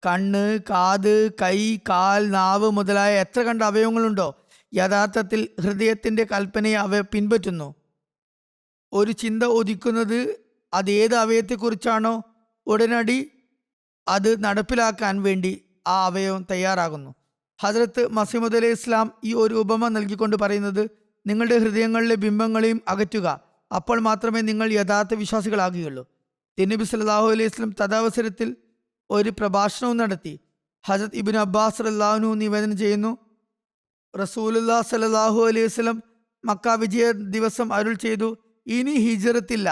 കണ്ണ്, കാത്, കൈ, കാൽ, നാവ് മുതലായ എത്ര കണ്ട അവയവങ്ങളുണ്ടോ, യഥാർത്ഥത്തിൽ ഹൃദയത്തിൻ്റെ കൽപ്പനയെ അവ പിൻപറ്റുന്നു. ഒരു ചിന്ത ഉദിക്കുന്നത് അതേത് അവയവത്തെക്കുറിച്ചാണോ ഉടനടി അത് നടപ്പിലാക്കാൻ വേണ്ടി ആ അവയവം തയ്യാറാകുന്നു. ഹദ്രത്ത് മസീഹ് മൗഊദ് അലൈഹി ഇസ്ലാം ഈ ഒരു ഉപമ നൽകിക്കൊണ്ട് പറയുന്നത്, നിങ്ങളുടെ ഹൃദയങ്ങളിലെ ബിംബങ്ങളെയും അകറ്റുക, അപ്പോൾ മാത്രമേ നിങ്ങൾ യഥാർത്ഥ വിശ്വാസികളാകുകയുള്ളൂ. തിരുനബി സല്ലല്ലാഹു അലൈഹി വസല്ലം തദാവസരത്തിൽ ഒരു പ്രഭാഷണവും നടത്തി. ഹജരത്ത് ഇബ്നു അബ്ബാസ് റളിയല്ലാഹു അൻഹു നിവേദനം ചെയ്യുന്നു, റസൂലുള്ളാഹി സ്വല്ലല്ലാഹു അലൈഹി വസല്ലം മക്ക വിജയ ദിവസം അരുൾ ചെയ്തു, ഇനി ഹിജ്റത്തില്ല,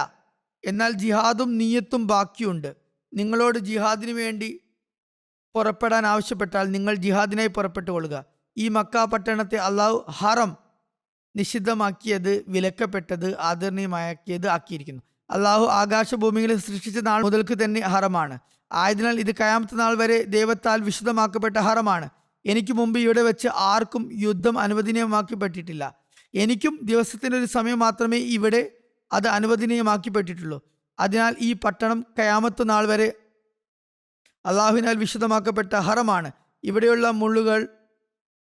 എന്നാൽ ജിഹാദും നിയ്യത്തും ബാക്കിയുണ്ട്. നിങ്ങളോട് ജിഹാദിന് വേണ്ടി പുറപ്പെടാൻ ആവശ്യപ്പെട്ടാൽ നിങ്ങൾ ജിഹാദിനായി പുറപ്പെട്ടുകൊള്ളുക. ഈ മക്ക പട്ടണത്തെ അള്ളാഹു ഹറം, നിഷിദ്ധമാക്കിയത്, വിലക്കപ്പെട്ടത്, ആദരണീയമാക്കിയത് ആക്കിയിരിക്കുന്നു. അള്ളാഹു ആകാശഭൂമികളെ സൃഷ്ടിച്ച നാൾ മുതൽക്ക് തന്നെ ഹറമാണ്. ആയതിനാൽ ഇത് ഖിയാമത്ത് നാൾ വരെ ദൈവത്താൽ വിശുദ്ധമാക്കപ്പെട്ട ഹറമാണ്. എനിക്ക് മുമ്പ് ഇവിടെ വെച്ച് ആർക്കും യുദ്ധം അനുവദനീയമാക്കപ്പെട്ടിട്ടില്ല. എനിക്കും ദിവസത്തിനൊരു സമയം മാത്രമേ ഇവിടെ അത് അനുവദനീയമാക്കപ്പെട്ടിട്ടുള്ളൂ. അതിനാൽ ഈ പട്ടണം ഖിയാമത്ത് നാൾ വരെ അള്ളാഹുവിനാൽ വിശുദ്ധമാക്കപ്പെട്ട ഹറമാണ്. ഇവിടെയുള്ള മുള്ളുകൾ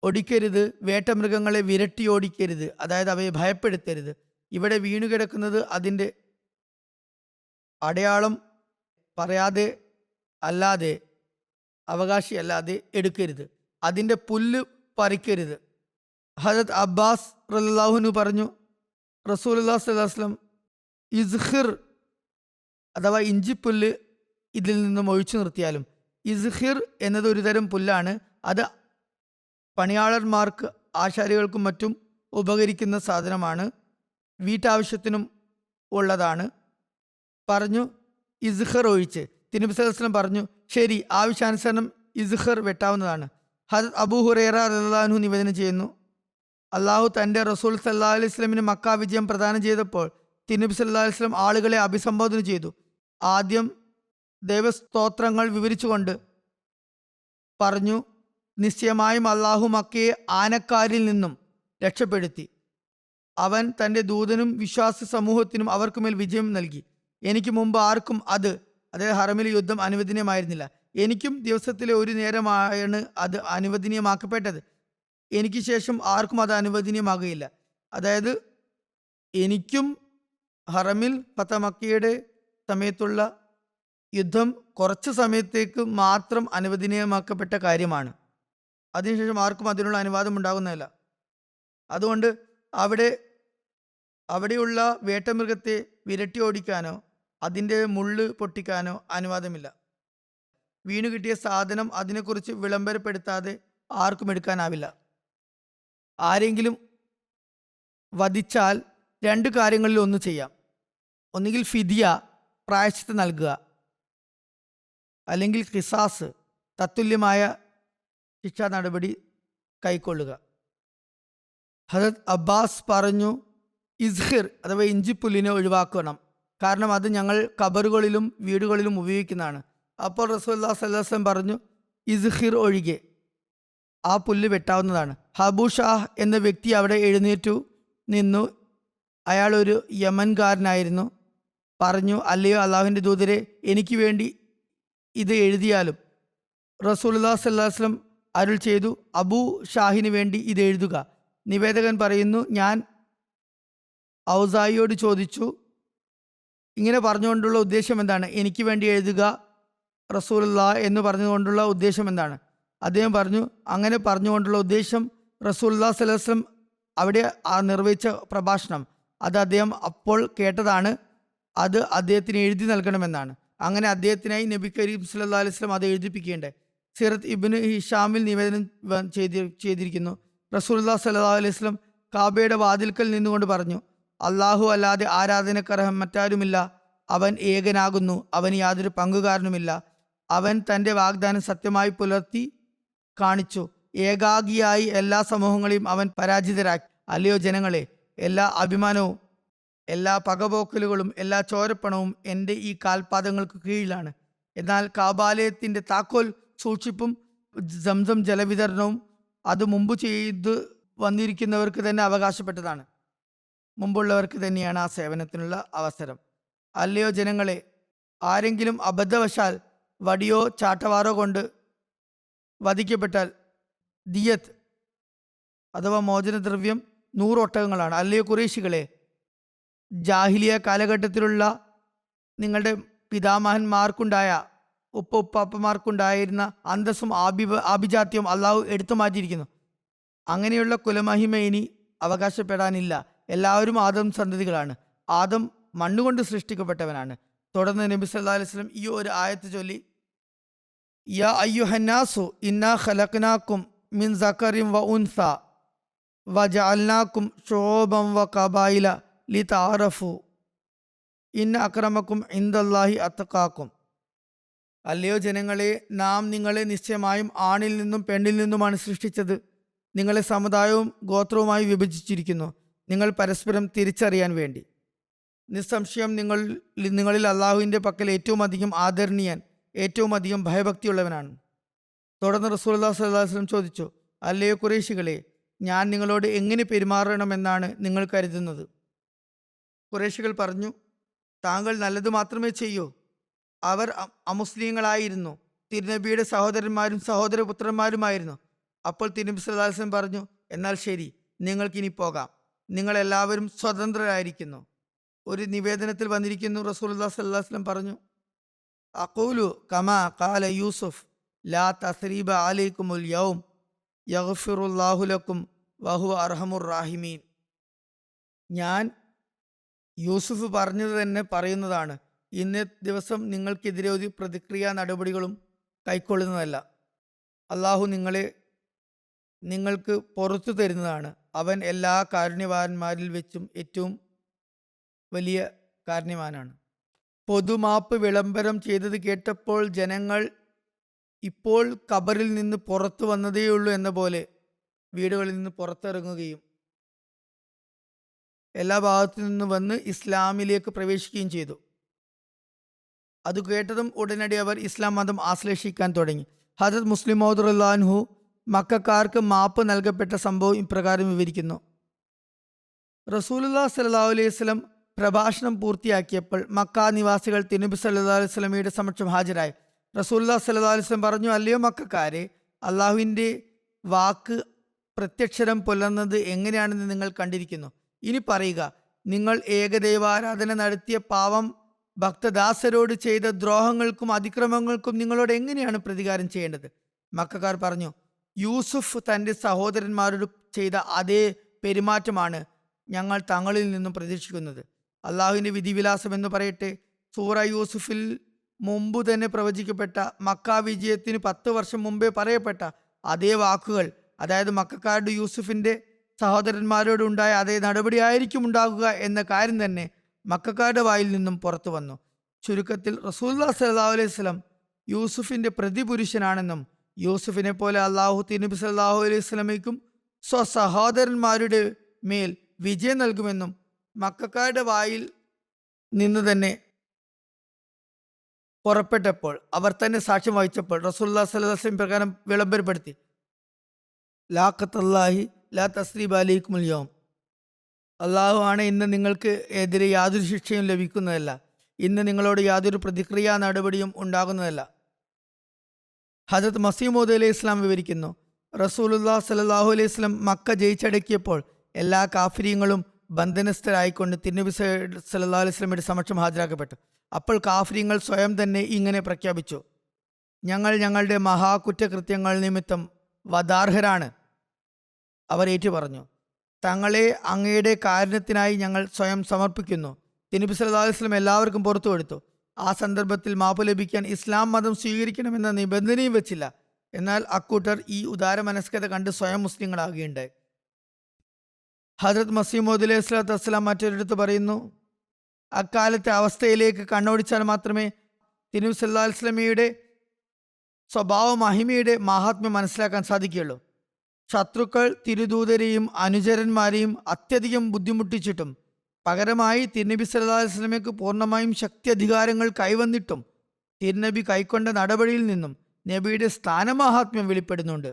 ഒടിക്കരുത്, വേട്ടമൃഗങ്ങളെ വിരട്ടി ഓടിക്കരുത്, അതായത് അവയെ ഭയപ്പെടുത്തരുത്. ഇവിടെ വീണുകിടക്കുന്നത് അതിൻ്റെ അടയാളം പറയാതെ അല്ലാതെ അവകാശിയല്ലാതെ എടുക്കരുത്. അതിൻ്റെ പുല്ല് പറിക്കരുത്. ഹജരത് അബ്ബാസ് റളിയല്ലാഹു പറഞ്ഞു, റസൂലുള്ളാഹി സ്വല്ലല്ലാഹു അലൈഹി വസല്ലം ഇസ്ഹിർ അഥവാ ഇഞ്ചിപ്പുല്ല് ഇതിൽ നിന്നും ഒഴിച്ചു നിർത്തിയാലും, ഇസ്ഹിർ എന്നത് ഒരു തരം പുല്ലാണ്. അത് പണിയാളന്മാർക്ക്, ആശാരികൾക്കും മറ്റും ഉപകരിക്കുന്ന സാധനമാണ്, വീട്ടാവശ്യത്തിനും ഉള്ളതാണ്. പറഞ്ഞു ഇസ്ഹർ ഒഴിച്ച്. തിരുനബി സല്ലല്ലാഹു അലൈഹി വസല്ലം പറഞ്ഞു, ശരി, ആവശ്യാനുസരണം ഇസ്ഹർ വെട്ടാവുന്നതാണ്. ഹദരത്ത് അബൂ ഹുറൈറ റളിയല്ലാഹു അൻഹു നിവേദനം ചെയ്യുന്നു, അള്ളാഹു തൻ്റെ റസൂൽ സല്ലല്ലാഹു അലൈഹി വസല്ലമിന് മക്ക വിജയം പ്രദാനം ചെയ്തപ്പോൾ തിരുനബി സല്ലല്ലാഹു അലൈഹി വസല്ലം ആളുകളെ അഭിസംബോധന ചെയ്തു. ആദ്യം ദൈവസ്തോത്രങ്ങൾ വിവരിച്ചുകൊണ്ട് പറഞ്ഞു, നിശ്ചയമായും അള്ളാഹു മക്കയെ ആനക്കാരിൽ നിന്നും രക്ഷപ്പെടുത്തി. അവൻ തൻ്റെ ദൂതനും വിശ്വാസ സമൂഹത്തിനും അവർക്കുമേൽ വിജയം നൽകി. എനിക്ക് മുമ്പ് ആർക്കും അതായത് ഹറമിലെ യുദ്ധം അനുവദനീയമായിരുന്നില്ല. എനിക്കും ദിവസത്തിലെ ഒരു നേരമാണ് അത് അനുവദനീയമാക്കപ്പെട്ടത്. എനിക്ക് ശേഷം ആർക്കും അത് അനുവദനീയമാകുകയില്ല. അതായത് എനിക്കും ഹറമിൽ മക്കയുടെ സമയത്തുള്ള യുദ്ധം കുറച്ച് സമയത്തേക്ക് മാത്രം അനുവദനീയമാക്കപ്പെട്ട കാര്യമാണ്. അതിനുശേഷം ആർക്കും അതിനുള്ള അനുവാദം ഉണ്ടാകുന്നതല്ല. അതുകൊണ്ട് അവിടെയുള്ള വേട്ടമൃഗത്തെ വിരട്ടി ഓടിക്കാനോ അതിൻ്റെ മുള്ള് പൊട്ടിക്കാനോ അനുവാദമില്ല. വീണു കിട്ടിയ സാധനം അതിനെക്കുറിച്ച് വിളംബരപ്പെടുത്താതെ ആർക്കും എടുക്കാനാവില്ല. ആരെങ്കിലും വധിച്ചാൽ 2 കാര്യങ്ങളിൽ ഒന്ന് ചെയ്യാം. ഒന്നുകിൽ ഫിദിയ, പ്രായശ്ചിത്തം നൽകുക, അല്ലെങ്കിൽ ഖിസാസ്, തത്തുല്യമായ ശിക്ഷാ നടപടി കൈക്കൊള്ളുക. ഹദരത്ത് അബ്ബാസ് പറഞ്ഞു, ഇസ്ഹിർ അഥവാ ഇഞ്ചിപ്പുല്ലിനെ ഒഴിവാക്കണം, കാരണം അത് ഞങ്ങൾ ഖബറുകളിലും വീടുകളിലും ഉപയോഗിക്കുന്നതാണ്. അപ്പോൾ റസൂലുള്ളാഹി സ്വല്ലല്ലാഹു അലൈഹി വസല്ലം പറഞ്ഞു, ഇസ്ഹിർ ഒഴികെ ആ പുല്ല് വെട്ടാവുന്നതാണ്. ഹബൂ ഷാഹ് എന്ന വ്യക്തി അവിടെ എഴുന്നേറ്റു നിന്നു. അയാൾ ഒരു യമൻകാരനായിരുന്നു. പറഞ്ഞു, അല്ലയോ അള്ളാഹുവിൻ്റെ ദൂതരെ, എനിക്ക് വേണ്ടി ഇത് എഴുതിയാലും. റസൂലുള്ളാഹി സ്വല്ലല്ലാഹു അലൈഹി വസല്ലം അരുൾ ചെയ്തു, അബൂ ഷാഹിന് വേണ്ടി ഇത് എഴുതുക. നിവേദകൻ പറയുന്നു, ഞാൻ ഔസായിയോട് ചോദിച്ചു, ഇങ്ങനെ പറഞ്ഞുകൊണ്ടുള്ള ഉദ്ദേശം എന്താണ്? എനിക്ക് വേണ്ടി എഴുതുക റസൂലുള്ളാഹ് എന്ന് പറഞ്ഞുകൊണ്ടുള്ള ഉദ്ദേശം എന്താണ്? അദ്ദേഹം പറഞ്ഞു, അങ്ങനെ പറഞ്ഞുകൊണ്ടുള്ള ഉദ്ദേശം റസൂലുള്ളാഹി സ്വല്ലല്ലാഹു അലൈഹി വസല്ലം അവിടെ നിർവഹിച്ച പ്രഭാഷണം, അത് അദ്ദേഹം അപ്പോൾ കേട്ടതാണ്, അത് അദ്ദേഹത്തിന് എഴുതി നൽകണമെന്നാണ്. അങ്ങനെ അദ്ദേഹത്തിനായി നബി കരീം സല്ലല്ലാഹു അലൈഹി വസല്ലം അത് എഴുതിപ്പിക്കേണ്ടത്. സിറത്ത് ഇബ്നു ഹിഷാമിൽ നിവേദനം ചെയ്തിരിക്കുന്നു, റസൂലുള്ളാഹി സ്വല്ലല്ലാഹു അലൈഹി വസല്ലം കാബയുടെ വാതിൽക്കൽ നിന്നുകൊണ്ട് പറഞ്ഞു, അള്ളാഹു അല്ലാതെ ആരാധനക്കർഹം മറ്റാരുമില്ല. അവൻ ഏകനാകുന്നു, അവന് യാതൊരു പങ്കുകാരനുമില്ല. അവൻ തൻ്റെ വാഗ്ദാനം സത്യമായി പുലർത്തി കാണിച്ചു. ഏകാഗിയായി എല്ലാ സമൂഹങ്ങളെയും അവൻ പരാജിതരാക്കി. അല്ലയോ ജനങ്ങളെ, എല്ലാ അഭിമാനവും, എല്ലാ പകപോക്കലുകളും, എല്ലാ ചോരപ്പണവും എൻ്റെ ഈ കാൽപാദങ്ങൾക്ക് കീഴിലാണ്. എന്നാൽ കാബാലയത്തിൻ്റെ താക്കോൽ സൂക്ഷിപ്പും സംസം ജലവിതരണവും അത് മുമ്പ് ചെയ്ത് വന്നിരിക്കുന്നവർക്ക് തന്നെ അവകാശപ്പെട്ടതാണ്. മുമ്പുള്ളവർക്ക് തന്നെയാണ് ആ സേവനത്തിനുള്ള അവസരം. അല്ലയോ ജനങ്ങളെ, ആരെങ്കിലും അബദ്ധവശാൽ വടിയോ ചാട്ടവാറോ കൊണ്ട് വധിക്കപ്പെട്ടാൽ ദിയത്ത് അഥവാ മോചനദ്രവ്യം 100 ഒട്ടകങ്ങളാണ്. അല്ലയോ ഖുറൈശികളെ, ജാഹിലിയ കാലഘട്ടത്തിലുള്ള നിങ്ങളുടെ പിതാമഹന്മാർക്കുണ്ടായ ഉപ്പാപ്പമാർക്കുണ്ടായിരുന്ന അന്തസ്സും ആഭിജാത്യവും അള്ളാഹു എടുത്തു മാറ്റിയിരിക്കുന്നു. അങ്ങനെയുള്ള കുലമഹിമ ഇനി അവകാശപ്പെടാനില്ല. എല്ലാവരും ആദം സന്തതികളാണ്. ആദം മണ്ണുകൊണ്ട് സൃഷ്ടിക്കപ്പെട്ടവനാണ്. തുടർന്ന് നബി സല്ലല്ലാഹു അലൈഹി വസല്ലം ഈ ഒരു ആയത്ത് ചൊല്ലി, യാ അയ്യുഹന്നാസു ഇന്നാ ഖലഖനാകും മിൻ സക്കറിൻ വ ഉൻസ വജഅൽനാകും ശുഊബൻ വ ഖബായില ലിതഅറഫു ഇന്ന അക്രമക്കും ഇൻദല്ലാഹി അത്ഖാക്കും. അല്ലയോ ജനങ്ങളെ, നാം നിങ്ങളെ നിശ്ചയമായും ആണിൽ നിന്നും പെണ്ണിൽ നിന്നുമാണ് സൃഷ്ടിച്ചത്. നിങ്ങളെ സമുദായവും ഗോത്രവുമായി വിഭജിച്ചിരിക്കുന്നു, നിങ്ങൾ പരസ്പരം തിരിച്ചറിയാൻ വേണ്ടി. നിസ്സംശയം നിങ്ങളിൽ അള്ളാഹുവിൻ്റെ പക്കൽ ഏറ്റവും അധികം ആദരണീയൻ, ഏറ്റവും അധികം ഭയഭക്തിയുള്ളവനാണ്. തുടർന്ന് റസൂലുള്ളാഹി സ്വല്ലല്ലാഹു അലൈഹി വസല്ലം ചോദിച്ചു, അല്ലയോ ഖുറൈശികളെ, ഞാൻ നിങ്ങളോട് എങ്ങനെ പെരുമാറണമെന്നാണ് നിങ്ങൾ കരുതുന്നത്? ഖുറൈശികൾ പറഞ്ഞു, താങ്കൾ നല്ലത് മാത്രമേ ചെയ്യൂ. അവർ അമുസ്ലിങ്ങളായിരുന്നു, തിരുനബിയുടെ സഹോദരന്മാരും സഹോദരപുത്രന്മാരുമായിരുന്നു. അപ്പോൾ തിരുനബി സല്ലല്ലാഹു അലൈഹി വസല്ലം പറഞ്ഞു, എന്നാൽ ശരി, നിങ്ങൾക്കിനി പോകാം, നിങ്ങൾ എല്ലാവരും സ്വതന്ത്രരായിരിക്കുന്നു. ഒരു നിവേദനത്തിൽ വന്നിരിക്കുന്നു, റസൂലുള്ളാഹി സ്വല്ലല്ലാഹു അലൈഹി വസല്ലം പറഞ്ഞു, അഖൂലു കമാ ഖാല യൂസുഫ് ലാ തസ്രീബ അലൈക്കുമുൽ യൗം യഗ്ഫിറുല്ലാഹു ലക്കും വഹു അർഹമുർ റാഹിമീൻ. ഞാൻ യൂസുഫ് പറഞ്ഞത് തന്നെ പറയുന്നതാണ്. ഇന്നേ ദിവസം നിങ്ങൾക്കെതിരെ ഒരു പ്രതിക്രിയാ നടപടികളും കൈക്കൊള്ളുന്നതല്ല. അള്ളാഹു നിങ്ങൾക്ക് പുറത്തു തരുന്നതാണ്. അവൻ എല്ലാ കാരുണ്യവാന്മാരിൽ വെച്ചും ഏറ്റവും വലിയ കാരുണ്യവാനാണ്. പൊതുമാപ്പ് വിളംബരം ചെയ്തത് കേട്ടപ്പോൾ ജനങ്ങൾ ഇപ്പോൾ ഖബറിൽ നിന്ന് പുറത്തു വന്നതേയുള്ളൂ എന്ന പോലെ വീടുകളിൽ നിന്ന് പുറത്തിറങ്ങുകയും എല്ലാ ഭാഗത്തു നിന്ന് വന്ന് ഇസ്ലാമിലേക്ക് പ്രവേശിക്കുകയും ചെയ്തു. അത് കേട്ടതും ഉടനടി അവർ ഇസ്ലാം മതം ആശ്ലേഷിക്കാൻ തുടങ്ങി. ഹദരത്ത് മുസ്ലിം മൗദ് റളിയല്ലാഹു മക്കക്കാർക്ക് മാപ്പ് നൽകപ്പെട്ട സംഭവം ഇപ്രകാരം വിവരിക്കുന്നു. റസൂലുള്ളാഹി സ്വല്ലല്ലാഹു അലൈഹി വസല്ലം പ്രഭാഷണം പൂർത്തിയാക്കിയപ്പോൾ മക്ക നിവാസികൾ തിരുനബി സല്ലല്ലാഹു അലൈഹി വസല്ലമയുടെ സമക്ഷം ഹാജരായി. റസൂലുള്ളാഹി സ്വല്ലല്ലാഹു അലൈഹി വസല്ലം പറഞ്ഞു, അല്ലയോ മക്കക്കാരെ, അള്ളാഹുവിൻ്റെ വാക്ക് പ്രത്യക്ഷരം പുലർന്നത് എങ്ങനെയാണെന്ന് നിങ്ങൾ കണ്ടിരിക്കുന്നു. ഇനി പറയുക, നിങ്ങൾ ഏകദൈവാരാധന നടത്തിയ പാവം ഭക്തദാസരോട് ചെയ്ത ദ്രോഹങ്ങൾക്കും അതിക്രമങ്ങൾക്കും നിങ്ങളോട് എങ്ങനെയാണ് പ്രതികാരം ചെയ്യേണ്ടത്? മക്കക്കാർ പറഞ്ഞു, യൂസുഫ് തൻ്റെ സഹോദരന്മാരോട് ചെയ്ത അതേ പെരുമാറ്റമാണ് ഞങ്ങൾ തങ്ങളിൽ നിന്നും പ്രതീക്ഷിക്കുന്നത്. അള്ളാഹുവിൻ്റെ വിധിവിലാസം എന്ന് പറയട്ടെ, സൂറ യൂസുഫിൽ മുമ്പ് തന്നെ പ്രവചിക്കപ്പെട്ട മക്ക വിജയത്തിന് 10 വർഷം മുമ്പേ പറയപ്പെട്ട അതേ വാക്കുകൾ, അതായത് മക്കക്കാരുടെ യൂസുഫിൻ്റെ സഹോദരന്മാരോട് ഉണ്ടായ അതേ നടപടി ആയിരിക്കും ഉണ്ടാകുക എന്ന കാര്യം തന്നെ മക്കക്കാരുടെ വായിൽ നിന്നും പുറത്തു വന്നു. ചുരുക്കത്തിൽ റസൂലുള്ളാഹി സ്വല്ലല്ലാഹു അലൈഹി വസല്ലം യൂസുഫിൻ്റെ പ്രതിപുരുഷനാണെന്നും യൂസുഫിനെ പോലെ അള്ളാഹു തിരുനബി സല്ലല്ലാഹു അലൈഹി വസല്ലമയ്ക്കും സ്വസഹോദരന്മാരുടെ മേൽ വിജയം നൽകുമെന്നും മക്കക്കാരുടെ വായിൽ നിന്ന് തന്നെ പുറപ്പെട്ടപ്പോൾ അവർ തന്നെ സാക്ഷ്യം വഹിച്ചപ്പോൾ റസൂലുള്ളാഹി സ്വല്ലല്ലാഹു അലൈഹി വസല്ലം പ്രകാരം വിളംബരപ്പെടുത്തി, ലാ ഖത്തല്ലാഹി ലാ തസ്രീബ അലൈക്കുമുൽ യൗം. അള്ളാഹു ആണ്, ഇന്ന് നിങ്ങൾക്ക് എതിരെ യാതൊരു ശിക്ഷയും ലഭിക്കുന്നതല്ല, ഇന്ന് നിങ്ങളോട് യാതൊരു പ്രതിക്രിയാ നടപടിയും ഉണ്ടാകുന്നതല്ല. ഹദരത്ത് മസീഹ് മൗഊദ് അലൈഹി ഇസ്ലാം വിവരിക്കുന്നു, റസൂലുള്ളാഹി സ്വല്ലല്ലാഹു അലൈഹി വസല്ലം മക്ക ജയിച്ചടക്കിയപ്പോൾ എല്ലാ കാഫിര്യങ്ങളും ബന്ധനസ്ഥരായിക്കൊണ്ട് തിരുനബി സല്ലല്ലാഹു അലൈഹി വസല്ലമയുടെ സമക്ഷം ഹാജരാക്കപ്പെട്ടു. അപ്പോൾ കാഫിര്യങ്ങൾ സ്വയം തന്നെ ഇങ്ങനെ പ്രഖ്യാപിച്ചു, ഞങ്ങൾ ഞങ്ങളുടെ മഹാകുറ്റകൃത്യങ്ങൾ നിമിത്തം വധാർഹരാണ്. അവർ ഏറ്റു പറഞ്ഞു, തങ്ങളെ അങ്ങയുടെ കാരുണ്യത്തിനായി ഞങ്ങൾ സ്വയം സമർപ്പിക്കുന്നു. തിരുനബി സല്ലല്ലാഹു അലൈഹി വസല്ലം എല്ലാവർക്കും പുറത്തു കൊടുത്തു. ആ സന്ദർഭത്തിൽ മാപ്പ് ലഭിക്കാൻ ഇസ്ലാം മതം സ്വീകരിക്കണമെന്ന നിബന്ധനയും വെച്ചില്ല. എന്നാൽ അക്കൂട്ടർ ഈ ഉദാരമനസ്കത കണ്ട് സ്വയം മുസ്ലിങ്ങളാകുകയുണ്ടായി. ഹദരത്ത് മസീഹ് മൗഊദ് അലൈഹി സ്വലാത്തു വസ്സലാം മറ്റൊരിടത്ത് പറയുന്നു, അക്കാലത്തെ അവസ്ഥയിലേക്ക് കണ്ണോടിച്ചാൽ മാത്രമേ തിരുനബി സല്ലല്ലാഹു അലൈഹി വസല്ലമയുടെ സ്വഭാവ മഹിമയുടെ മാഹാത്മ്യം മനസ്സിലാക്കാൻ സാധിക്കുകയുള്ളൂ. ശത്രുക്കൾ തിരുദൂതരെയും അനുചരന്മാരെയും അത്യധികം ബുദ്ധിമുട്ടിച്ചിട്ടും പകരമായി തിരുനബി സല്ലല്ലാഹു അലൈഹി വസല്ലമയ്ക്ക് പൂർണ്ണമായും ശക്തി അധികാരങ്ങൾ കൈവന്നിട്ടും തിരുനബി കൈക്കൊണ്ട നടപടിയിൽ നിന്നും നബിയുടെ സ്ഥാനമാഹാത്മ്യം വെളിപ്പെടുന്നുണ്ട്.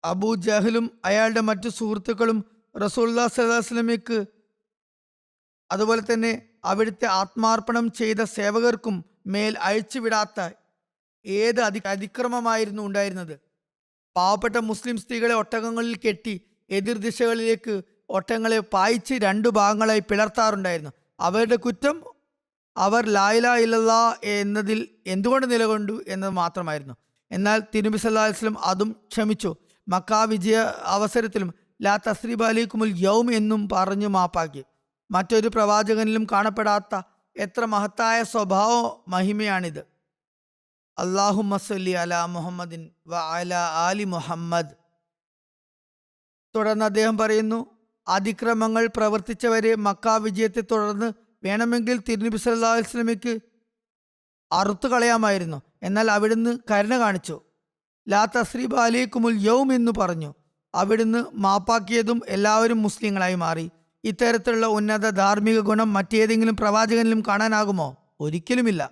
അബൂ ജഹലും അയാളുടെ മറ്റു സുഹൃത്തുക്കളും റസൂലുള്ളാഹി സ്വല്ലല്ലാഹു അലൈഹി വസല്ലമയ്ക്ക് അതുപോലെ തന്നെ അവിടുത്തെ ആത്മാർപ്പണം ചെയ്ത സേവകർക്കും മേൽ അഴിച്ചുവിടാത്ത ഏത് അതിക്രമമായിരുന്നു ഉണ്ടായിരുന്നത്. പാവപ്പെട്ട മുസ്ലിം സ്ത്രീകളെ ഒട്ടകങ്ങളിൽ കെട്ടി എതിർ ദിശകളിലേക്ക് ഒട്ടകങ്ങളെ പായിച്ച് 2 ഭാഗങ്ങളായി പിളർത്താറുണ്ടായിരുന്നു. അവരുടെ കുറ്റം അവർ ലാ ഇലാഹ ഇല്ലല്ലാഹ് എന്നതിൽ എന്തുകൊണ്ട് നിലകൊണ്ടു എന്നത് മാത്രമായിരുന്നു. എന്നാൽ തിരുനബി സല്ലല്ലാഹു അലൈഹി വസല്ലം അതും ക്ഷമിച്ചു. മക്ക വിജയ അവസരത്തിലും ലാ തസ്രീബ അലൈക്കുമുൽ യൗം എന്നും പറഞ്ഞു മാപ്പാക്കി. മറ്റൊരു പ്രവാചകനിലും കാണപ്പെടാത്ത എത്ര മഹത്തായ സ്വഭാവ മഹിമയാണിത്. അല്ലാഹുമ്മ സ്വല്ലി അലാ മുഹമ്മദിൻ വ അലാ ആലി മുഹമ്മദ്. തുടർന്ന് അദ്ദേഹം പറയുന്നു, അതിക്രമങ്ങൾ പ്രവർത്തിച്ചവരെ മക്ക വിജയത്തെ തുടർന്ന് വേണമെങ്കിൽ തിരുനബി സല്ലല്ലാഹു അലൈഹി വസല്ലമയ്ക്ക് അറുത്തു കളയാമായിരുന്നു. എന്നാൽ അവിടുന്ന് കരുണ കാണിച്ചു. ലാ തസ്രീബ അലൈക്കുമുൽ യൗം എന്ന് പറഞ്ഞു. അവിടുന്ന് മാപ്പാക്കിയതും എല്ലാവരും മുസ്ലിങ്ങളായി മാറി. ഇത്തരത്തിലുള്ള ഉന്നത ധാർമ്മിക ഗുണം മറ്റേതെങ്കിലും പ്രവാചകനിലും കാണാനാകുമോ? ഒരിക്കലുമില്ല.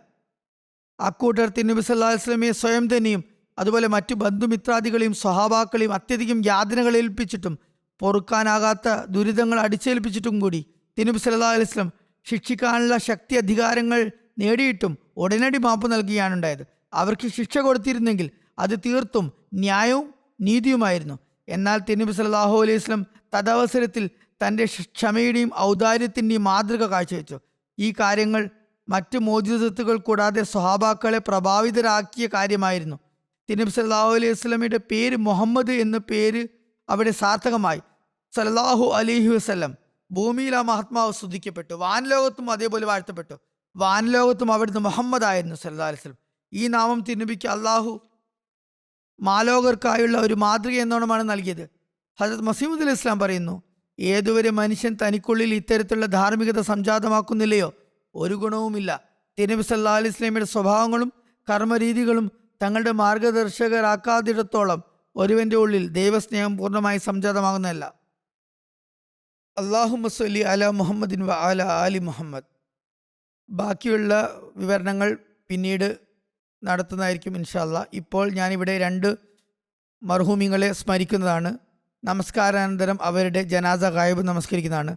അക്കൂട്ടർ തിരുനബി സല്ലല്ലാഹു അലൈഹി വസല്ലമയെ സ്വയം തന്നെയും അതുപോലെ മറ്റു ബന്ധുമിത്രാദികളെയും സ്വഹാബാക്കളെയും അത്യധികം യാതനകൾ ഏൽപ്പിച്ചിട്ടും പൊറുക്കാനാകാത്ത ദുരിതങ്ങൾ അടിച്ചേൽപ്പിച്ചിട്ടും കൂടി തിരുനബി സല്ലല്ലാഹു അലൈഹി വസല്ലം ശിക്ഷിക്കാനുള്ള ശക്തി അധികാരങ്ങൾ നേടിയിട്ടും ഉടനടി മാപ്പ് നൽകുകയാണുണ്ടായത്. അവർക്ക് ശിക്ഷ കൊടുത്തിരുന്നെങ്കിൽ അത് തീർത്തും ന്യായവും നീതിയുമായിരുന്നു. എന്നാൽ തിരുനബി സല്ലല്ലാഹു അലൈഹി വസല്ലം തദവസരത്തിൽ തൻ്റെ ക്ഷമയുടെയും ഔദാര്യത്തിൻ്റെയും മാതൃക കാഴ്ചവെച്ചു. ഈ കാര്യങ്ങൾ മറ്റ് മോചിതത്തുകൾ കൂടാതെ സ്വഹാബാക്കളെ പ്രഭാവിതരാക്കിയ കാര്യമായിരുന്നു. തിരുനബി സല്ലല്ലാഹു അലൈഹി വസല്ലമയുടെ പേര് മുഹമ്മദ് എന്ന പേര് അവിടെ സാർത്ഥകമായി. സല്ലല്ലാഹു അലൈഹി വസല്ലം ഭൂമിയിൽ ആ മഹാത്മാവ് സ്തുതിക്കപ്പെട്ടു. വാൻലോകത്തും അതേപോലെ വാഴ്ത്തപ്പെട്ടു. വാൻലോകത്തും അവിടുന്ന് മുഹമ്മദ് ആയിരുന്നു സല്ലല്ലാഹു അലൈഹി വസല്ലം. ഈ നാമം തിരുനബിക്ക് അള്ളാഹു മാലോകർക്കായുള്ള ഒരു മാതൃക എന്നോണമാണ് നൽകിയത്. ഹസരത്ത് മസീഹ് അലൈഹി ഇസ്ലാം പറയുന്നു, ഏതുവരെ മനുഷ്യൻ തനിക്കുള്ളിൽ ഇത്തരത്തിലുള്ള ധാർമ്മികത സംജാതമാക്കുന്നില്ലയോ ഒരു ഗുണവുമില്ല. തിരുനബി സല്ലല്ലാഹു അലൈഹി വസല്ലമയുടെ സ്വഭാവങ്ങളും കർമ്മരീതികളും തങ്ങളുടെ മാർഗദർശകരാക്കാത്തിടത്തോളം ഒരുവന്റെ ഉള്ളിൽ ദൈവസ്നേഹം പൂർണ്ണമായി സംജാതമാകുന്നതല്ല. അല്ലാഹുമ്മ സ്വല്ലി അലാ മുഹമ്മദിൻ വ അലാ ആലി മുഹമ്മദ്. ബാക്കിയുള്ള വിവരണങ്ങൾ പിന്നീട് നടത്തുന്നതായിരിക്കും ഇൻഷാ അല്ലാ. ഇപ്പോൾ ഞാനിവിടെ 2 മർഹൂമിങ്ങളെ സ്മരിക്കുന്നതാണ്. നമസ്കാരാനന്തരം അവരുടെ ജനാസ ഗായിബ് നമസ്കരിക്കുന്നതാണ്.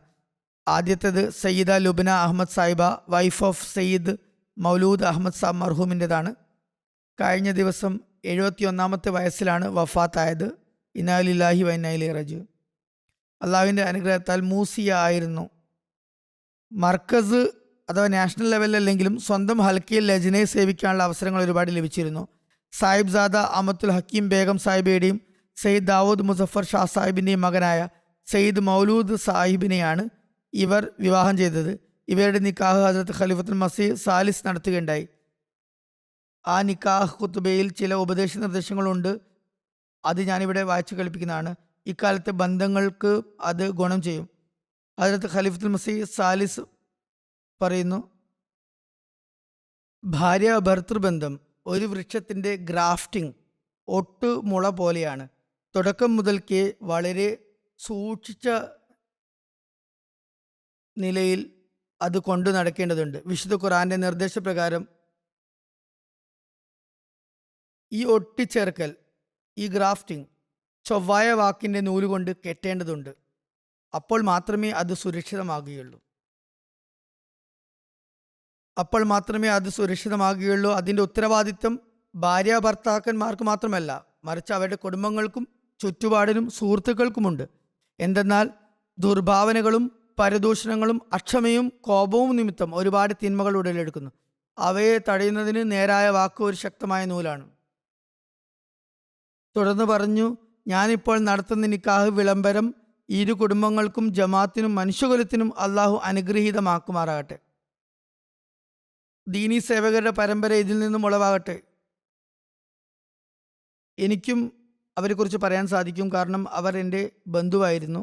ആദ്യത്തേത് സയ്യിദ ലുബ്ന അഹമ്മദ് സാഹിബ, വൈഫ് ഓഫ് സയ്യിദ് മൗലൂദ് അഹമ്മദ് സാബ് മർഹൂമിൻ്റെതാണ്. കഴിഞ്ഞ ദിവസം 71-ാമത്തെ വയസ്സിലാണ് വഫാത്തായത്. ഇന്നാ ലില്ലാഹി വ ഇന്നാ ഇലൈഹി റാജിഊൻ. അള്ളാഹുവിൻ്റെ അനുഗ്രഹത്താൽ മൂസിയ ആയിരുന്നു. മർക്കസ് അഥവാ നാഷണൽ ലെവലിലല്ലെങ്കിലും സ്വന്തം ഹൽക്കയിൽ ലജ്നയെ സേവിക്കാനുള്ള അവസരങ്ങൾ ഒരുപാട് ലഭിച്ചിരുന്നു. സാഹിബ് സാദ അമത്തുൽ ഹക്കീം ബേഗം സാഹിബയുടെയും സയ്യിദ് ദാവൂദ് മുസഫർ ഷാ സാഹിബിൻ്റെയും മകനായ സയ്യിദ് മൗലൂദ് സാഹിബിനെയാണ് ഇവർ വിവാഹം ചെയ്തത്. ഇവരുടെ നിക്കാഹ് ഹസ്രത്ത് ഖലീഫത്തുൽ മസീഹ് സാലിസ് നടത്തുകയുണ്ടായി. ആ നിക്കാഹ് ഖുത്ബയിൽ ചില ഉപദേശ നിർദ്ദേശങ്ങളുണ്ട്. അത് ഞാനിവിടെ വായിച്ചു കേൾപ്പിക്കുന്നതാണ്. ഇക്കാലത്തെ ബന്ധങ്ങൾക്ക് അത് ഗുണം ചെയ്യും. ഹസ്രത്ത് ഖലീഫത്തുൽ മസീഹ് സാലിസ് പറയുന്നു, ഭാര്യ ഭർത്തൃബന്ധം ഒരു വൃക്ഷത്തിൻ്റെ ഗ്രാഫ്റ്റിംഗ് ഒട്ടുമുള പോലെയാണ്. തുടക്കം മുതൽക്കേ വളരെ സൂക്ഷിച്ച നിലയിൽ അത് കൊണ്ടു നടക്കേണ്ടതുണ്ട്. വിശുദ്ധ ഖുർആന്റെ നിർദ്ദേശപ്രകാരം ഈ ഒട്ടിച്ചേർക്കൽ, ഈ ഗ്രാഫ്റ്റിംഗ് ചൊവ്വായ വാക്കിൻ്റെ നൂലുകൊണ്ട് കെട്ടേണ്ടതുണ്ട്. അപ്പോൾ മാത്രമേ അത് സുരക്ഷിതമാകുകയുള്ളൂ. അതിൻ്റെ ഉത്തരവാദിത്വം ഭാര്യ ഭർത്താക്കന്മാർക്ക് മാത്രമല്ല, മറിച്ച് അവരുടെ കുടുംബങ്ങൾക്കും ചുറ്റുപാടിനും സുഹൃത്തുക്കൾക്കുമുണ്ട്. എന്തെന്നാൽ ദുർഭാവനകളും പരദൂഷണങ്ങളും അക്ഷമയും കോപവും നിമിത്തം ഒരുപാട് തിന്മകൾ ഉടലെടുക്കുന്നു. അവയെ തടയുന്നതിന് നേരായ വാക്ക് ഒരു ശക്തമായ നൂലാണ്. തുടർന്ന് പറഞ്ഞു, ഞാനിപ്പോൾ നടത്തുന്ന നിക്കാഹ് വിളംബരം ഇരു കുടുംബങ്ങൾക്കും ജമാഅത്തിനും മനുഷ്യകുലത്തിനും അള്ളാഹു അനുഗ്രഹീതമാക്കുമാറാകട്ടെ. ദീനീ സേവകരുടെ പരമ്പര ഇതിൽ നിന്നും ഉളവാകട്ടെ. എനിക്കും അവരെക്കുറിച്ച് പറയാൻ സാധിക്കും, കാരണം അവർ എൻ്റെ ബന്ധുവായിരുന്നു.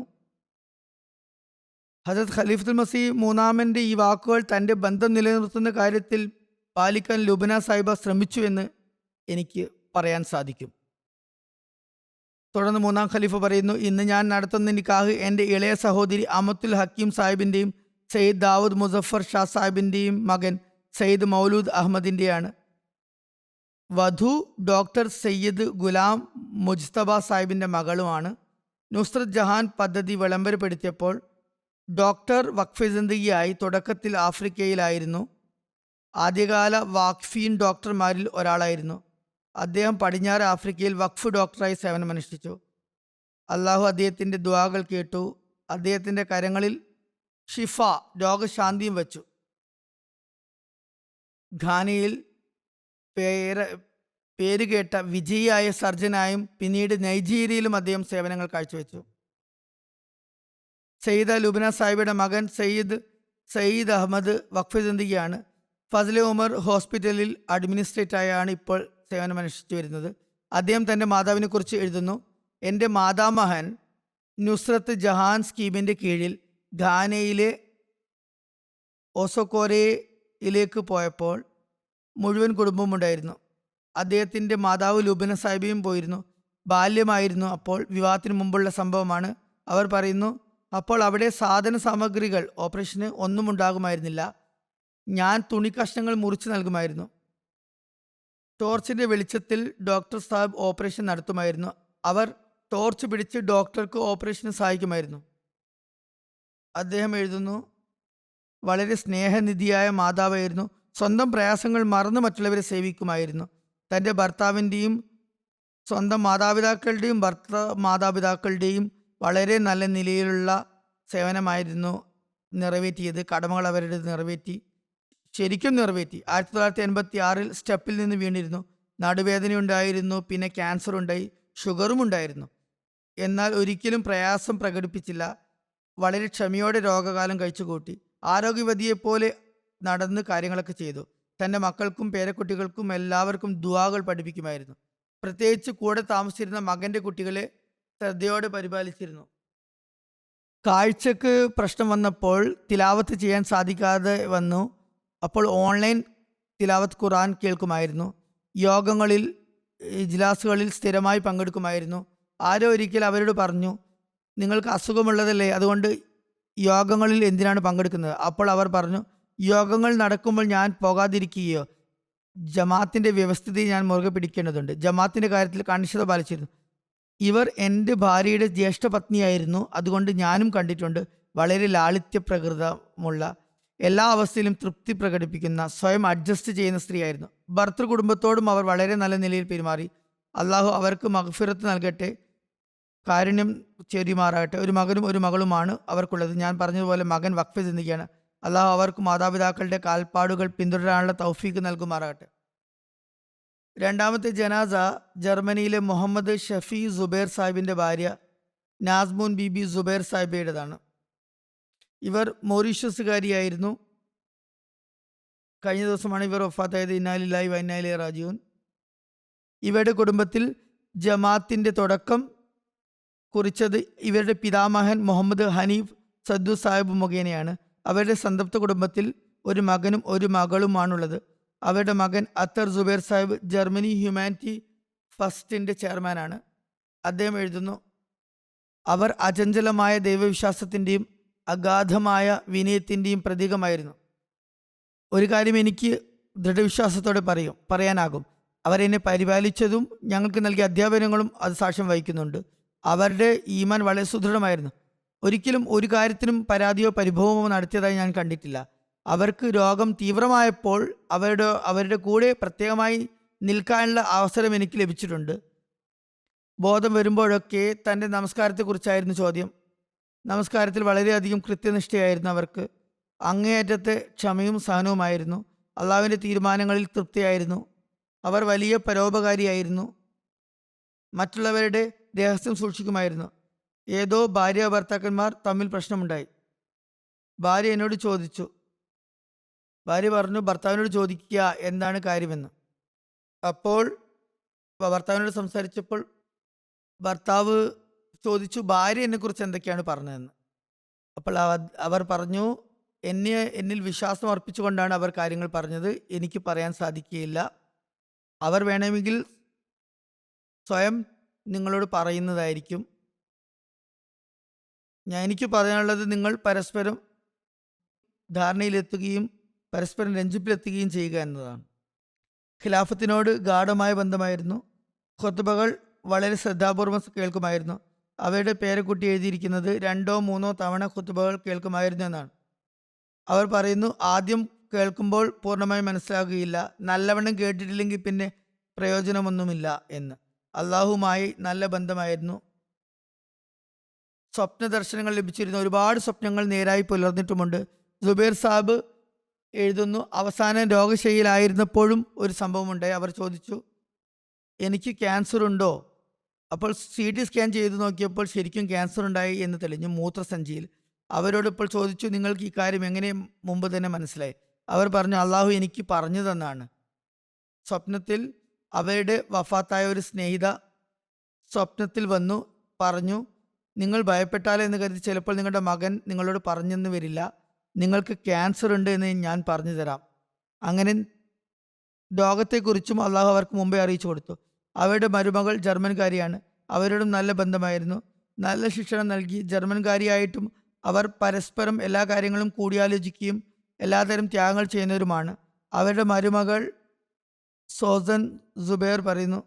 ഹസരത്ത് ഖലീഫത്തുൽ മസീഹ് മൂന്നാമൻ്റെ ഈ വാക്കുകൾ തൻ്റെ ബന്ധം നിലനിർത്തുന്ന കാര്യത്തിൽ പാലിക്കാൻ ലുബ്ന സാഹിബ ശ്രമിച്ചു എന്ന് എനിക്ക് പറയാൻ സാധിക്കും. തുടർന്ന് 3-ാം ഖലീഫ പറയുന്നു, ഇന്ന് ഞാൻ നടത്തുന്ന നിക്കാഹ് എൻ്റെ ഇളയ സഹോദരി അമത്തുൽ ഹക്കീം സാഹിബിൻ്റെയും സയ്യിദ് ദാവൂദ് മുസഫർ ഷാ സാഹിബിൻ്റെയും മകൻ സയ്യിദ് മൗലൂദ് അഹമ്മദിൻ്റെയാണ്. വധു ഡോക്ടർ സയ്യിദ് ഗുലാം മുജ്തബ സാഹിബിൻ്റെ മകളുമാണ്. നുസ്രത് ജഹാൻ പദ്ധതി വിളംബരപ്പെടുത്തിയപ്പോൾ ഡോക്ടർ വഖഫ് സിന്ദഗിയായി തുടക്കത്തിൽ ആഫ്രിക്കയിലായിരുന്നു. ആദ്യകാല വാഖ്ഫീൻ ഡോക്ടർമാരിൽ ഒരാളായിരുന്നു. അദ്ദേഹം പടിഞ്ഞാറ് ആഫ്രിക്കയിൽ വഖഫ് ഡോക്ടറായി സേവനമനുഷ്ഠിച്ചു. അള്ളാഹു അദ്ദേഹത്തിൻ്റെ ദുആകൾ കേട്ടു. അദ്ദേഹത്തിൻ്റെ കരങ്ങളിൽ ഷിഫ, രോഗശാന്തിയും വച്ചു. ഘാനയിൽ പേരുകേട്ട വിജയിയായ സർജനായും പിന്നീട് നൈജീരിയയിലും അദ്ദേഹം സേവനങ്ങൾ കാഴ്ചവെച്ചു. സയ്യിദ ലുബ്ന സാഹിബയുടെ മകൻ സയ്യിദ് അഹമ്മദ് വഖഫ് സിന്ദഗിയാണ്. ഫസലെ ഉമർ ഹോസ്പിറ്റലിൽ അഡ്മിനിസ്ട്രേറ്ററായാണ് ഇപ്പോൾ സേവനമനുഷ്ഠിച്ചു വരുന്നത്. അദ്ദേഹം തൻ്റെ മാതാവിനെ കുറിച്ച് എഴുതുന്നു, എൻ്റെ മാതാമഹൻ നുസ്രത്ത് ജഹാൻ സ്കീമിൻ്റെ കീഴിൽ ഘാനയിലെ ഒസോക്കോരയിലേക്ക് പോയപ്പോൾ മുഴുവൻ കുടുംബവും ഉണ്ടായിരുന്നു. അദ്ദേഹത്തിൻ്റെ മാതാവ് ലുബ്ന സാഹിബയും പോയിരുന്നു. ബാല്യമായിരുന്നു അപ്പോൾ. വിവാഹത്തിന് മുമ്പുള്ള സംഭവമാണ്. അവർ പറയുന്നു, അപ്പോൾ അവിടെ സാധന സാമഗ്രികൾ ഓപ്പറേഷന് ഒന്നും ഉണ്ടാകുമായിരുന്നില്ല. ഞാൻ തുണിക്കഷ്ണങ്ങൾ മുറിച്ച് നൽകുമായിരുന്നു. ടോർച്ചിൻ്റെ വെളിച്ചത്തിൽ ഡോക്ടർ സാഹിബ് ഓപ്പറേഷൻ നടത്തുമായിരുന്നു. അവർ ടോർച്ച് പിടിച്ച് ഡോക്ടർക്ക് ഓപ്പറേഷന് സഹായിക്കുമായിരുന്നു. അദ്ദേഹം എഴുതുന്നു, വളരെ സ്നേഹനിധിയായ മാതാവായിരുന്നു. സ്വന്തം പ്രയാസങ്ങൾ മറന്ന് മറ്റുള്ളവരെ സേവിക്കുമായിരുന്നു. തൻ്റെ ഭർത്താവിൻ്റെയും സ്വന്തം മാതാപിതാക്കളുടെയും മാതാപിതാക്കളുടെയും വളരെ നല്ല നിലയിലുള്ള സേവനമായിരുന്നു നിറവേറ്റിയത്. കടമകൾ അവരുടെ ശരിക്കും നിറവേറ്റി. 1986 സ്റ്റെപ്പിൽ നിന്ന് വീണിരുന്നു. നടുവേദന ഉണ്ടായിരുന്നു, പിന്നെ ക്യാൻസർ ഉണ്ടായി, ഷുഗറും ഉണ്ടായിരുന്നു. എന്നാൽ ഒരിക്കലും പ്രയാസം പ്രകടിപ്പിച്ചില്ല. വളരെ ക്ഷമയോടെ രോഗകാലം കഴിച്ചുകൂട്ടി. ആരോഗ്യവതിയെപ്പോലെ നടന്ന് കാര്യങ്ങളൊക്കെ ചെയ്തു. തൻ്റെ മക്കൾക്കും പേരക്കുട്ടികൾക്കും എല്ലാവർക്കും ദുആകൾ പഠിപ്പിക്കുമായിരുന്നു. പ്രത്യേകിച്ച് കൂടെ താമസിച്ചിരുന്ന മകൻ്റെ കുട്ടികളെ ശ്രദ്ധയോടെ പരിപാലിച്ചിരുന്നു. കാഴ്ചക്ക് പ്രശ്നം വന്നപ്പോൾ തിലാവത്ത് ചെയ്യാൻ സാധിക്കാതെ വന്നു. അപ്പോൾ ഓൺലൈൻ തിലാവത്ത് ഖുർആൻ കേൾക്കുമായിരുന്നു. യോഗങ്ങളിൽ, ഇജ്ലാസുകളിൽ സ്ഥിരമായി പങ്കെടുക്കുമായിരുന്നു. ആരോ ഒരിക്കൽ അവരോട് പറഞ്ഞു, നിങ്ങൾക്ക് അസുഖമുള്ളതല്ലേ, അതുകൊണ്ട് യോഗങ്ങളിൽ എന്തിനാണ് പങ്കെടുക്കുന്നത്? അപ്പോൾ അവർ പറഞ്ഞു, യോഗങ്ങൾ നടക്കുമ്പോൾ ഞാൻ പോകാതിരിക്കുകയോ? ജമാഅത്തിൻ്റെ വ്യവസ്ഥിതി ഞാൻ മുറുകെ പിടിക്കേണ്ടതുണ്ട്. ജമാഅത്തിൻ്റെ കാര്യത്തിൽ കണിശത പാലിച്ചിരുന്നു. ഇവർ എൻ്റെ ഭാര്യയുടെ ജ്യേഷ്ഠ പത്നിയായിരുന്നു. അതുകൊണ്ട് ഞാനും കണ്ടിട്ടുണ്ട്. വളരെ ലാളിത്യപ്രകൃതമുള്ള, എല്ലാ അവസ്ഥയിലും തൃപ്തി പ്രകടിപ്പിക്കുന്ന, സ്വയം അഡ്ജസ്റ്റ് ചെയ്യുന്ന സ്ത്രീയായിരുന്നു. ഭർത്തൃ കുടുംബത്തോടും അവർ വളരെ നല്ല നിലയിൽ പെരുമാറി. അള്ളാഹു അവർക്ക് മഗ്ഫിറത്ത് നൽകട്ടെ, കാരുണ്യം ചെരിമാറാകട്ടെ. ഒരു മകനും ഒരു മകളുമാണ് അവർക്കുള്ളത്. ഞാൻ പറഞ്ഞതുപോലെ മകൻ വഖഫ് ചിന്തിക്കുകയാണ്. അള്ളാഹു അവർക്ക് മാതാപിതാക്കളുടെ കാൽപ്പാടുകൾ പിന്തുടരാനുള്ള തൗഫീക്ക് നൽകുമാറാകട്ടെ. രണ്ടാമത്തെ ജനാസ ജർമ്മനിയിലെ മുഹമ്മദ് ഷഫി സുബൈർ സാഹിബിൻ്റെ ഭാര്യ നാസ്മൂൻ ബീബി സുബൈർ സാഹിബയുടേതാണ്. ഇവർ മൗറീഷ്യസുകാരിയായിരുന്നു. കഴിഞ്ഞ ദിവസമാണ് ഇവർ വഫാത്തായത്. ഇന്നാലില്ലാഹി വ ഇന്നാ ഇലൈഹി റാജിഊൻ. ഇവരുടെ കുടുംബത്തിൽ ജമാഅത്തിൻ്റെ തുടക്കം കുറിച്ചത് ഇവരുടെ പിതാമഹൻ മുഹമ്മദ് ഹനീഫ് സദ്ദു സാഹിബ് മുഖേനയാണ്. അവരുടെ സംതൃപ്ത കുടുംബത്തിൽ ഒരു മകനും ഒരു മകളുമാണുള്ളത്. അവരുടെ മകൻ അത്തർ സുബൈർ സാഹിബ് ജർമ്മനി ഹ്യൂമാനിറ്റി ഫസ്റ്റിൻ്റെ ചെയർമാനാണ്. അദ്ദേഹം എഴുതുന്നു, അവർ അചഞ്ചലമായ ദൈവവിശ്വാസത്തിൻ്റെയും അഗാധമായ വിനയത്തിൻ്റെയും പ്രതീകമായിരുന്നു. ഒരു കാര്യം എനിക്ക് ദൃഢവിശ്വാസത്തോടെ പറയാനാകും. അവരെന്നെ പരിപാലിച്ചതും ഞങ്ങൾക്ക് നൽകിയ അധ്യാപനങ്ങളും അത് സാക്ഷ്യം വഹിക്കുന്നുണ്ട്. അവരുടെ ഈമാൻ വളരെ സുദൃഢമായിരുന്നു. ഒരിക്കലും ഒരു കാര്യത്തിനും പരാതിയോ പരിഭവമോ നടത്തിയതായി ഞാൻ കണ്ടിട്ടില്ല. അവർക്ക് രോഗം തീവ്രമായപ്പോൾ അവരുടെ കൂടെ പ്രത്യേകമായി നിൽക്കാനുള്ള അവസരം എനിക്ക് ലഭിച്ചിട്ടുണ്ട്. ബോധം വരുമ്പോഴൊക്കെ തൻ്റെ നമസ്കാരത്തെക്കുറിച്ചായിരുന്നു ചോദ്യം. നമസ്കാരത്തിൽ വളരെയധികം കൃത്യനിഷ്ഠയായിരുന്നു അവർക്ക്. അങ്ങേയറ്റത്തെ ക്ഷമയും സഹനവുമായിരുന്നു. അള്ളാഹുവിൻ്റെ തീരുമാനങ്ങളിൽ തൃപ്തിയായിരുന്നു. അവർ വലിയ പരോപകാരിയായിരുന്നു. മറ്റുള്ളവരുടെ രഹസ്യം സൂക്ഷിക്കുമായിരുന്നു. ഏതോ ഭാര്യ ഭർത്താക്കന്മാർ തമ്മിൽ പ്രശ്നമുണ്ടായി. ഭാര്യ എന്നോട് ചോദിച്ചു. ഭാര്യ പറഞ്ഞു, ഭർത്താവിനോട് ചോദിക്കുക എന്താണ് കാര്യമെന്ന്. അപ്പോൾ ഭർത്താവിനോട് സംസാരിച്ചപ്പോൾ ഭർത്താവ് ചോദിച്ചു, ഭാര്യ എന്നെക്കുറിച്ച് എന്തൊക്കെയാണ് പറഞ്ഞതെന്ന്. അപ്പോൾ അവർ പറഞ്ഞു, എന്നിൽ വിശ്വാസം അർപ്പിച്ചുകൊണ്ടാണ് അവർ കാര്യങ്ങൾ പറഞ്ഞത്. എനിക്ക് പറയാൻ സാധിക്കുകയില്ല. അവർ വേണമെങ്കിൽ സ്വയം നിങ്ങളോട് പറയുന്നതായിരിക്കും. എനിക്ക് പറയാനുള്ളത്, നിങ്ങൾ പരസ്പരം ധാരണയിലെത്തുകയും പരസ്പരം രഞ്ജിപ്പിലെത്തുകയും ചെയ്യുക എന്നതാണ്. ഖിലാഫത്തിനോട് ഗാഢമായ ബന്ധമായിരുന്നു. ഖുത്ബകൾ വളരെ ശ്രദ്ധാപൂർവം കേൾക്കുമായിരുന്നു. അവരുടെ പേരക്കുട്ടി എഴുതിയിരിക്കുന്നത് 2 or 3 തവണ ഖുത്ബകൾ കേൾക്കുമായിരുന്നു എന്നാണ്. അവർ പറയുന്നു, ആദ്യം കേൾക്കുമ്പോൾ പൂർണ്ണമായി മനസ്സിലാകുകയില്ല. നല്ലവണ്ണം കേട്ടിട്ടില്ലെങ്കിൽ പിന്നെ പ്രയോജനമൊന്നുമില്ല എന്ന്. അള്ളാഹുമായി നല്ല ബന്ധമായിരുന്നു. സ്വപ്ന ദർശനങ്ങൾ ലഭിച്ചിരുന്നു. ഒരുപാട് സ്വപ്നങ്ങൾ നേരായി പുലർന്നിട്ടുമുണ്ട്. സുബൈർ സാഹിബ് എഴുതുന്നു, അവസാനം രോഗശൈലിയിലായിരുന്നപ്പോഴും ഒരു സംഭവമുണ്ടായി. അവർ ചോദിച്ചു, എനിക്ക് ക്യാൻസർ ഉണ്ടോ? അപ്പോൾ CT സ്കാൻ ചെയ്ത് നോക്കിയപ്പോൾ ശരിക്കും ക്യാൻസർ ഉണ്ടായി എന്ന് തെളിഞ്ഞു, മൂത്രസഞ്ചിയിൽ. അവരോട് ഇപ്പോൾ ചോദിച്ചു, നിങ്ങൾക്ക് ഈ കാര്യം എങ്ങനെ മുമ്പ് തന്നെ മനസ്സിലായി? അവർ പറഞ്ഞു, അള്ളാഹു എനിക്ക് പറഞ്ഞു തന്നാണ്. സ്വപ്നത്തിൽ അവരുടെ വഫാത്തായ ഒരു സ്നേഹിത സ്വപ്നത്തിൽ വന്നു പറഞ്ഞു, നിങ്ങൾ ഭയപ്പെട്ടാലോ എന്ന് കരുതി ചിലപ്പോൾ നിങ്ങളുടെ മകൻ നിങ്ങളോട് പറഞ്ഞെന്ന് വരില്ല. നിങ്ങൾക്ക് ക്യാൻസർ ഉണ്ട് എന്ന് ഞാൻ പറഞ്ഞു തരാം. അങ്ങനെ രോഗത്തെക്കുറിച്ചും അള്ളാഹു അവർക്ക് മുമ്പേ അറിയിച്ചു കൊടുത്തു. അവരുടെ മരുമകൾ ജർമ്മൻകാരിയാണ്. അവരോടും നല്ല ബന്ധമായിരുന്നു. നല്ല ശിക്ഷണം നൽകി. ജർമ്മൻകാരിയായിട്ടും അവർ പരസ്പരം എല്ലാ കാര്യങ്ങളും കൂടിയാലോചിക്കുകയും എല്ലാതരം ത്യാഗങ്ങൾ ചെയ്യുന്നവരുമാണ്. അവരുടെ മരുമകൾ സോസൻ സുബൈർ പറയുന്നു,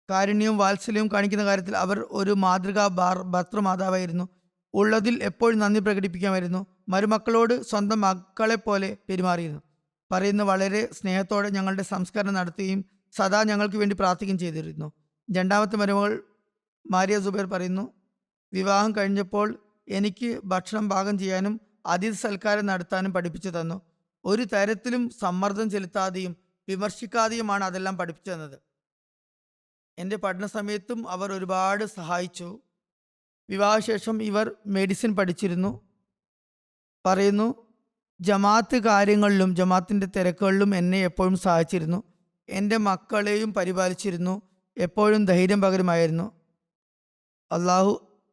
കാരുണ്യവും വാത്സല്യവും കാണിക്കുന്ന കാര്യത്തിൽ അവർ ഒരു മാതൃകാ ഭർത്തൃമാതാവായിരുന്നു. ഉള്ളതിൽ എപ്പോഴും നന്ദി പ്രകടിപ്പിക്കാമായിരുന്നു. മരുമക്കളോട് സ്വന്തം മക്കളെപ്പോലെ പെരുമാറിയിരുന്നു. പറയുന്ന വളരെ സ്നേഹത്തോടെ ഞങ്ങളുടെ സംസ്കരണം നടത്തുകയും സദാ ഞങ്ങൾക്ക് വേണ്ടി പ്രാർത്ഥിക്കുകയും ചെയ്തിരുന്നു. രണ്ടാമത്തെ മരുമകൾ മാരിയ സുബൈർ പറയുന്നു, വിവാഹം കഴിഞ്ഞപ്പോൾ എനിക്ക് ഭക്ഷണം പാകം ചെയ്യാനും അതിഥി സൽക്കാരം നടത്താനും പഠിപ്പിച്ചു തന്നു. ഒരു തരത്തിലും സമ്മർദ്ദം ചെലുത്താതെയും വിമർശിക്കാതെയുമാണ് അതെല്ലാം പഠിപ്പിച്ചു തന്നത്. എൻ്റെ പഠന സമയത്തും അവർ ഒരുപാട് സഹായിച്ചു. വിവാഹശേഷം ഇവർ മെഡിസിൻ പഠിച്ചിരുന്നു. പറയുന്നു, ജമാഅത്ത് കാര്യങ്ങളിലും ജമാഅത്തിൻ്റെ തിരക്കുകളിലും എന്നെ എപ്പോഴും സഹായിച്ചിരുന്നു. എൻ്റെ മക്കളെയും പരിപാലിച്ചിരുന്നു. എപ്പോഴും ധൈര്യം പകരുമായിരുന്നു. അള്ളാഹു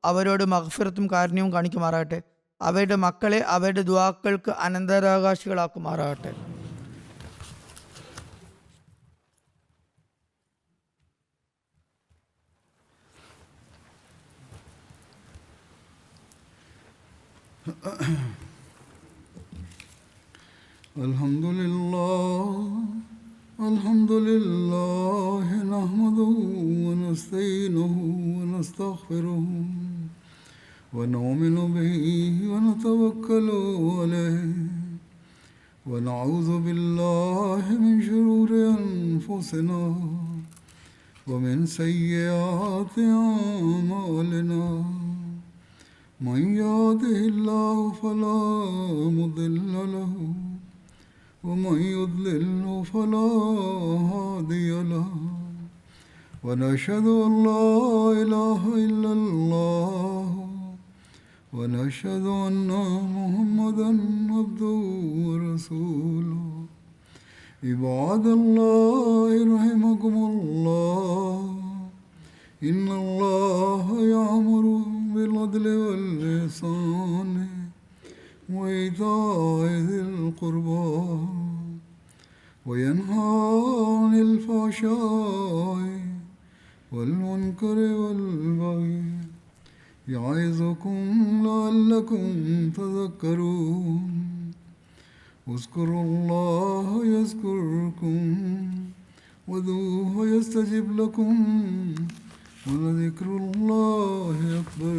അവരോട് മഗ്ഫിറത്തും കാരുണ്യവും കാണിക്കുമാറാകട്ടെ. അവരുടെ മക്കളെ അവരുടെ ദുആക്കൾക്ക് അനന്തരാവകാശികളാക്കുമാറാകട്ടെ. الحمد لله نحمده ونستعينه ونستغفره ونؤمن به ونتوكل عليه ونعوذ بالله من شرور أنفسنا ومن سيئات أعمالنا من يهده الله فلا مضل له ومن يضلل فلا هادي له ونشهد أن لا إله إلا الله ونشهد أن محمدا عبده ورسوله عباد الله رحمكم الله إن الله يأمر بالعدل والإحسان وإيتاء ذي القربى وينهى عن الفحشاء والمنكر والبغي يعظكم لعلكم تذكرون اذكروا الله يذكركم وادعوه يستجب لكم ولذكر الله أكبر.